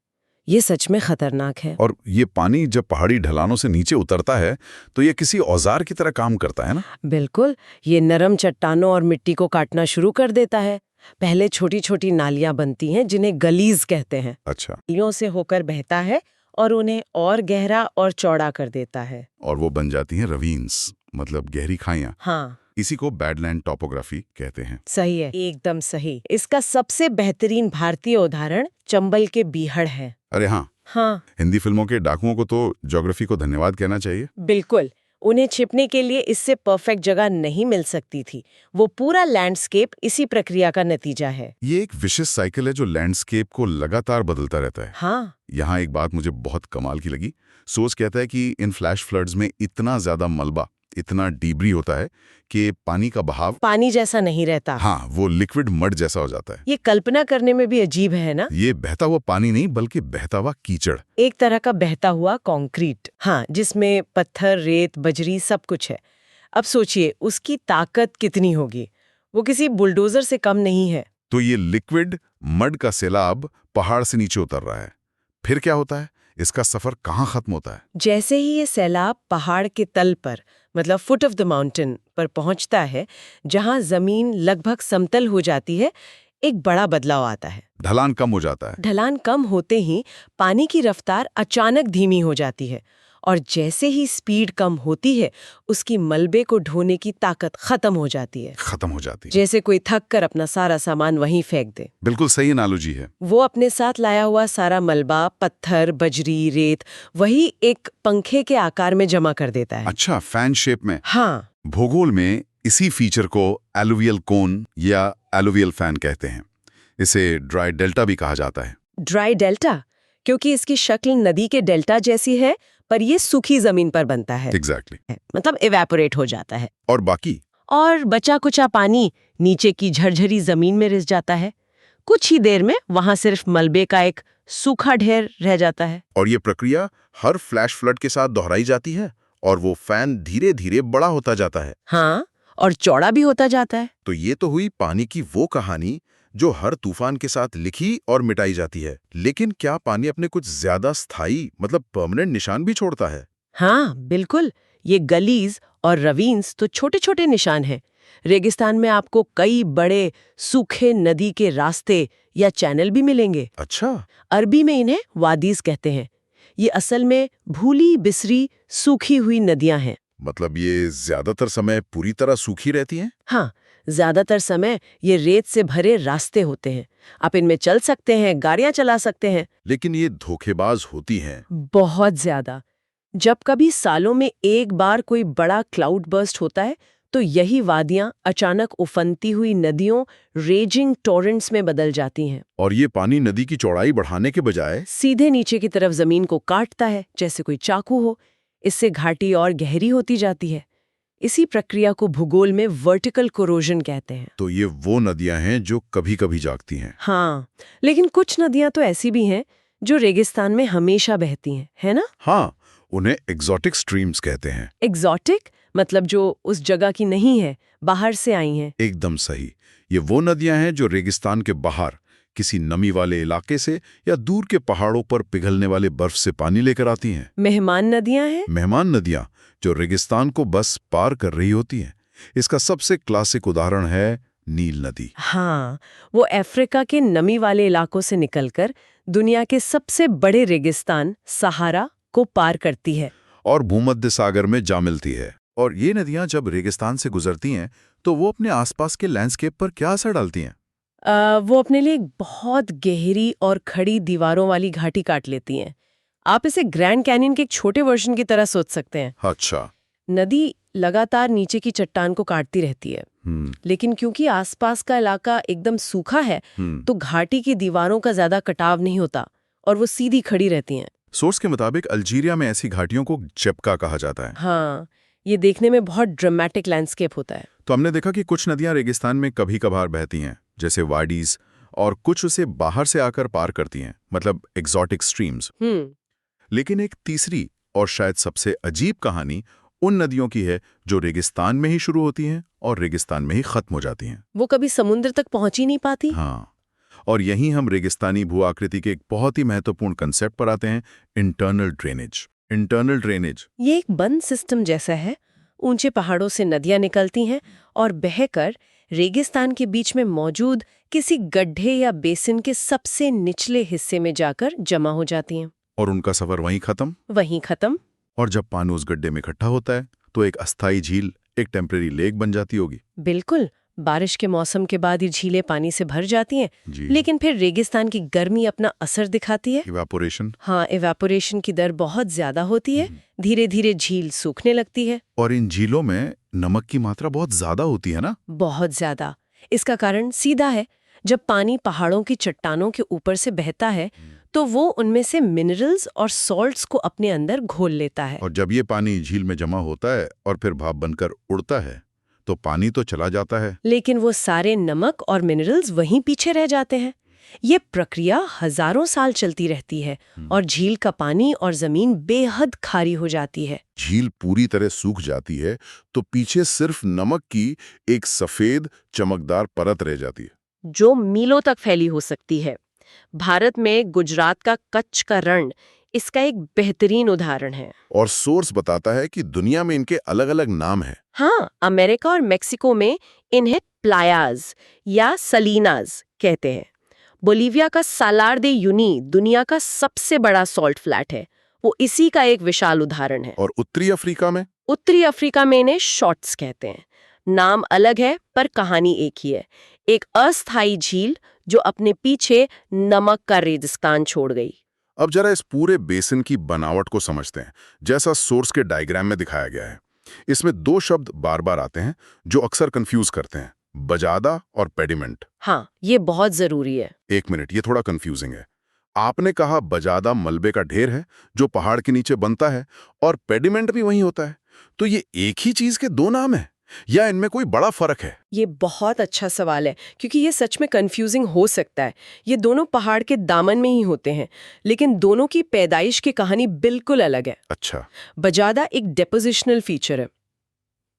ये सच में खतरनाक है। और ये पानी जब पहाड़ी ढलानों से नीचे उतरता है तो ये किसी औजार की तरह काम करता है ना? बिल्कुल, ये नरम चट्टानों और मिट्टी को काटना शुरू कर देता है। पहले छोटी छोटी नालियां बनती हैं जिन्हें गलीज कहते हैं। अच्छा। नालियों से होकर बहता है और उन्हें और गहरा और चौड़ा कर देता है। और वो बन जाती हैं रवीन्स, मतलब गहरी खाइयां। हाँ, इसी को बैडलैंड टॉपोग्राफी कहते हैं। सही है, एकदम सही। इसका सबसे बेहतरीन भारतीय उदाहरण चंबल के बीहड़ है। अरे हाँ, हिंदी फिल्मों के डाकुओं को तो ज्योग्राफी को धन्यवाद कहना चाहिए। बिल्कुल, उन्हें छिपने के लिए इससे परफेक्ट जगह नहीं मिल सकती थी। वो पूरा लैंडस्केप इसी प्रक्रिया का नतीजा है। ये एक विशेष साइकिल है जो लैंडस्केप को लगातार बदलता रहता है। हाँ, यहाँ एक बात मुझे बहुत कमाल की लगी। सोच कहता है कि इन फ्लैश फ्लड्स में इतना ज्यादा मलबा, इतना डीब्री होता है कि पानी का बहाव पानी जैसा नहीं रहता। हाँ, वो लिक्विड मड जैसा हो जाता है। ये कल्पना करने में भी अजीब है ना? ये बहता हुआ पानी नहीं बल्कि बहता हुआ कीचड़। एक तरह का बहता हुआ कंक्रीट। हाँ, जिसमें पत्थर, रेत, बजरी सब कुछ है। अब सोचिए उसकी ताकत कितनी होगी। वो किसी बुलडोजर से कम नहीं है। तो ये लिक्विड मड का सैलाब पहाड़ से नीचे उतर रहा है। फिर क्या होता है? इसका सफर कहाँ खत्म होता है? जैसे ही ये सैलाब पहाड़ के तल पर, मतलब फुट ऑफ द माउंटेन पर पहुंचता है, जहां जमीन लगभग समतल हो जाती है, एक बड़ा बदलाव आता है। ढलान कम हो जाता है। ढलान कम होते ही पानी की रफ्तार अचानक धीमी हो जाती है और जैसे ही स्पीड कम होती है उसकी मलबे को ढोने की ताकत खत्म हो जाती है। जैसे कोई थक कर अपना सारा सामान वहीं फेंक दे। बिल्कुल सही एनालॉजी है। वो अपने साथ लाया हुआ सारा मलबा, पत्थर, बजरी, रेत वही एक पंखे के आकार में जमा कर देता है। अच्छा, फैन शेप में। हाँ, भूगोल में इसी फीचर को एलुवियल कोन या एलुवियल फैन कहते हैं। इसे ड्राई डेल्टा भी कहा जाता है। ड्राई डेल्टा क्योंकि इसकी शक्ल नदी के डेल्टा जैसी है, पर ये सूखी जमीन पर बनता है। एग्जैक्टली। मतलब इवेपोरेट हो जाता है और बाकी और बचा कुचा पानी नीचे की झरझरी जमीन में रिस जाता है। कुछ ही देर में वहां सिर्फ मलबे का एक सूखा ढेर रह जाता है। और ये प्रक्रिया हर फ्लैश फ्लड के साथ दोहराई जाती है और वो फैन धीरे धीरे बड़ा होता जाता है। हाँ, और चौड़ा भी होता जाता है। तो ये तो हुई पानी की वो कहानी जो हर तूफान के साथ लिखी और मिटाई जाती है। लेकिन क्या पानी अपने कुछ ज्यादा स्थायी, मतलब परमानेंट निशान भी छोड़ता है? हाँ, बिल्कुल। ये गलीज और रवीन्स तो छोटे छोटे निशान हैं। रेगिस्तान में आपको कई बड़े सूखे नदी के रास्ते या चैनल भी मिलेंगे। अच्छा। अरबी में इन्हें वादीज कहते हैं। ये असल में भूली बिसरी सूखी हुई नदियां हैं। मतलब ये ज्यादातर समय पूरी तरह सूखी रहती हैं? हाँ, ज्यादातर समय ये रेत से भरे रास्ते होते हैं। आप इनमें चल सकते हैं, गाड़ियां चला सकते हैं। लेकिन ये धोखेबाज होती हैं। बहुत ज्यादा। जब कभी सालों में एक बार कोई बड़ा क्लाउड बर्स्ट होता है तो यही वादियां अचानक उफनती हुई नदियों, रेजिंग टोरेंट्स में बदल जाती हैं। और ये पानी नदी की चौड़ाई बढ़ाने के बजाय सीधे नीचे की तरफ जमीन को काटता है, जैसे कोई चाकू हो। इससे घाटी और गहरी होती जाती है। इसी प्रक्रिया को भूगोल में वर्टिकल कोरोजन कहते हैं। तो ये वो नदियां हैं जो कभी कभी जागती हैं। हाँ, लेकिन कुछ नदियां तो ऐसी भी हैं जो रेगिस्तान में हमेशा बहती हैं, है ना? हाँ, उन्हें एक्सोटिक स्ट्रीम्स कहते हैं। एक्सोटिक मतलब जो उस जगह की नहीं है, बाहर से आई हैं। एकदम सही। ये वो नदियां हैं जो रेगिस्तान के बाहर किसी नमी वाले इलाके से या दूर के पहाड़ों पर पिघलने वाले बर्फ से पानी लेकर आती हैं। मेहमान नदियां हैं। मेहमान नदियां जो रेगिस्तान को बस पार कर रही होती हैं। इसका सबसे क्लासिक उदाहरण है नील नदी। हाँ, वो अफ्रीका के नमी वाले इलाकों से निकलकर दुनिया के सबसे बड़े रेगिस्तान सहारा को पार करती है और भूमध्य सागर में जा मिलती है और ये नदियां जब रेगिस्तान से गुजरती हैं तो वो अपने आसपास के लैंडस्केप पर क्या असर डालती हैं? वो अपने लिए एक बहुत गहरी और खड़ी दीवारों वाली घाटी काट लेती हैं। आप इसे ग्रैंड कैनियन के एक छोटे वर्जन की तरह सोच सकते हैं। अच्छा। नदी लगातार नीचे की चट्टान को काटती रहती है, लेकिन क्योंकि आसपास का इलाका एकदम सूखा है तो घाटी की दीवारों का ज्यादा कटाव नहीं होता और वो सीधी खड़ी रहती हैं। सोर्स के मुताबिक अल्जीरिया में ऐसी घाटियों को जबका कहा जाता है। हाँ, ये देखने में बहुत ड्रामेटिक लैंडस्केप होता है। तो हमने देखा कि कुछ नदियां रेगिस्तान में कभी कभार बहती हैं, जैसे वाडीज, और कुछ उसे बाहर से आकर पार करती हैं, मतलब एक्सोटिक स्ट्रीम्स। लेकिन एक तीसरी और शायद सबसे अजीब कहानी उन नदियों की है जो रेगिस्तान में ही शुरू होती हैं और रेगिस्तान में ही खत्म हो जाती हैं। वो कभी समुद्र तक पहुंच ही नहीं पाती। हाँ, और यहीं हम रेगिस्तानी भू आकृति के एक बहुत ही महत्वपूर्ण कंसेप्ट पर आते हैं, इंटरनल ड्रेनेज। इंटरनल ड्रेनेज ये एक बंद सिस्टम जैसा है। ऊंचे पहाड़ों से नदियां निकलती हैं और बहकर रेगिस्तान के बीच में मौजूद किसी गड्ढे या बेसिन के सबसे निचले हिस्से में जाकर जमा हो जाती हैं। और उनका सफर वहीं खत्म। और जब पानी उस गड्ढे में इकट्ठा होता है तो एक अस्थायी झील, एक टेम्परेरी लेक बन जाती होगी। बिल्कुल, बारिश के मौसम के बाद ये झीलें पानी से भर जाती हैं, लेकिन फिर रेगिस्तान की गर्मी अपना असर दिखाती है। इवेपोरेशन। हाँ, इवेपोरेशन की दर बहुत ज्यादा होती है। धीरे धीरे झील सूखने लगती है। और इन झीलों में नमक की मात्रा बहुत ज्यादा होती है ना? बहुत ज्यादा। इसका कारण सीधा है। जब पानी पहाड़ों की चट्टानों के ऊपर से बहता है तो वो उनमें से मिनरल्स और सॉल्ट्स को अपने अंदर घोल लेता है। और जब ये पानी झील में जमा होता है और फिर भाप बनकर उड़ता है तो पानी तो चला जाता है, लेकिन वो सारे नमक और मिनरल्स वहीं पीछे रह जाते हैं। ये प्रक्रिया हजारों साल चलती रहती है और झील का पानी और जमीन बेहद खारी हो जाती है। झील पूरी तरह सूख जाती है तो पीछे सिर्फ नमक की एक सफेद चमकदार परत रह जाती है, जो मीलों तक फैली हो सकती है। भारत में गुजरात का कच्छ का रण इसका एक बेहतरीन उदाहरण है। और सोर्स बताता है कि दुनिया में इनके अलग अलग नाम हैं। हाँ, अमेरिका और मेक्सिको में इन्हें प्लायाज या सलीनाज कहते हैं। बोलिविया का सालार दे यूनी दुनिया का सबसे बड़ा सॉल्ट फ्लैट है, वो इसी का एक विशाल उदाहरण है। और उत्तरी अफ्रीका में? उत्तरी अफ्रीका में इन्हें शॉर्ट्स कहते हैं। नाम अलग है पर कहानी एक ही है। एक अस्थायी झील जो अपने पीछे नमक का रेगिस्तान छोड़ गई। अब जरा इस पूरे बेसिन की बनावट को समझते हैं, जैसा सोर्स के डायग्राम में दिखाया गया है। इसमें दो शब्द बार बार आते हैं जो अक्सर कंफ्यूज करते हैं, बजादा और पेडिमेंट। हाँ, ये बहुत जरूरी है। एक मिनट, ये थोड़ा कंफ्यूजिंग है। आपने कहा बजादा मलबे का ढेर है जो पहाड़ के नीचे बनता है और पेडिमेंट भी वही होता है, तो ये एक ही चीज के दो नाम है या इनमें कोई बड़ा फर्क है? ये बहुत अच्छा सवाल है क्योंकि ये सच में कंफ्यूजिंग हो सकता है। ये दोनों पहाड़ के दामन में ही होते हैं, लेकिन दोनों की पैदाइश की कहानी बिल्कुल अलग है। अच्छा। बजादा एक डेपोजिशनल फीचर है।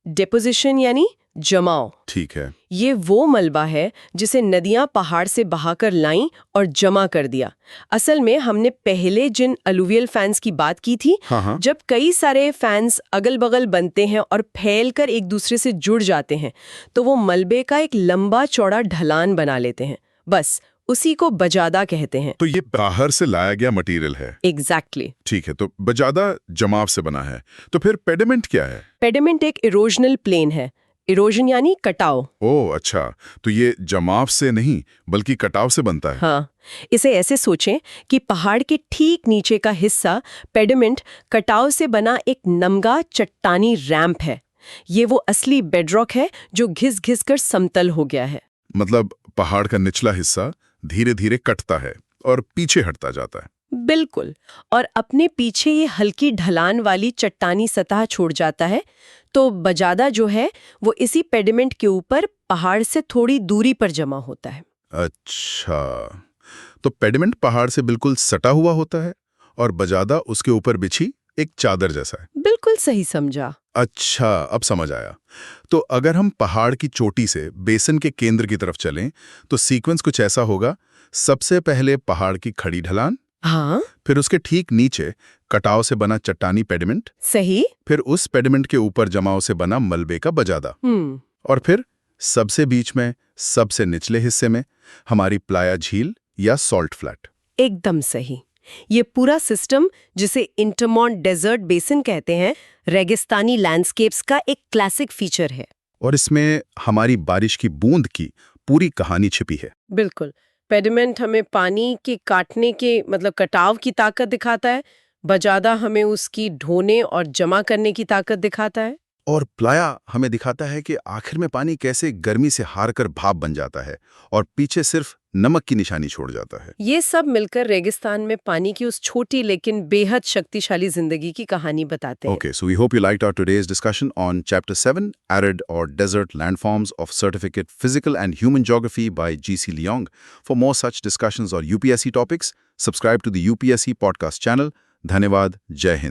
डेपोजिशन यानी जमाव। ठीक है। ये वो मलबा है जिसे नदियां पहाड़ से बहाकर लाईं और जमा कर दिया। असल में हमने पहले जिन अलुवियल फैंस की बात की थी, हाँ। जब कई सारे फैंस अगल बगल बनते हैं और फैलकर एक दूसरे से जुड़ जाते हैं तो वो मलबे का एक लंबा चौड़ा ढलान बना लेते हैं। बस उसी को बजादा कहते हैं। तो ये बाहर से लाया गया मटेरियल है? एग्जैक्टली। ठीक है, तो बजादा जमाव से बना है, तो फिर पेडिमेंट क्या है? पेडिमेंट एक इरोजनल प्लेन है। इरोजन यानी कटाव। ओह अच्छा, तो ये जमाव से नहीं बल्कि कटाव से बनता है। हाँ, इसे ऐसे सोचें कि पहाड़ के ठीक नीचे का हिस्सा पेडिमेंट कटाव से बना एक नमगा चट्टानी रैंप है। ये वो असली बेडरॉक है जो घिस घिस कर समतल हो गया है। मतलब पहाड़ का निचला हिस्सा धीरे धीरे कटता है और पीछे हटता जाता है। बिल्कुल, और अपने पीछे ये हल्की ढलान वाली चट्टानी सतह छोड़ जाता है। तो बजादा जो है वो इसी पेडिमेंट के ऊपर पहाड़ से थोड़ी दूरी पर जमा होता है। अच्छा, तो पेडिमेंट पहाड़ से बिल्कुल सटा हुआ होता है और बजादा उसके ऊपर बिछी एक चादर जैसा है। बिल्कुल सही समझा। अच्छा, अब समझ आया। तो अगर हम पहाड़ की चोटी से बेसिन के केंद्र की तरफ चलें तो सीक्वेंस कुछ ऐसा होगा। सबसे पहले पहाड़ की खड़ी ढलान, हाँ, फिर उसके ठीक नीचे कटाव से बना चट्टानी पेडिमेंट, सही, फिर उस पेडिमेंट के ऊपर जमाव से बना मलबे का बजादा, और फिर सबसे बीच में सबसे निचले हिस्से में हमारी प्लाया झील या सॉल्ट फ्लैट। एकदम सही। ये पूरा सिस्टम, जिसे इंटरमॉन्ट डेजर्ट बेसिन कहते हैं, रेगिस्तानी लैंडस्केप्स का एक क्लासिक फीचर है। और इसमें हमारी बारिश की बूंद की पूरी कहानी छिपी है। बिल्कुल। पेडिमेंट हमें पानी के काटने के कटाव की ताकत दिखाता है, बजादा हमें उसकी ढोने और जमा करने की ताकत दिखाता है। और प्लाया हमें दिखाता है कि आखिर में पानी कैसे गर्मी से हार कर भाप बन जाता है और पीछे सिर्फ नमक की निशानी छोड़ जाता है। ये सब मिलकर रेगिस्तान में पानी की उस छोटी लेकिन बेहद शक्तिशाली जिंदगी की कहानी बताते हैं। Okay, so we hope you liked our today's discussion on Chapter 7, Arid or Desert Landforms of Certificate Physical and Human Geography by G.C. Leong. For more such discussions or UPSC topics, subscribe to the UPSC podcast channel. Dhanyavad, Jai Hind.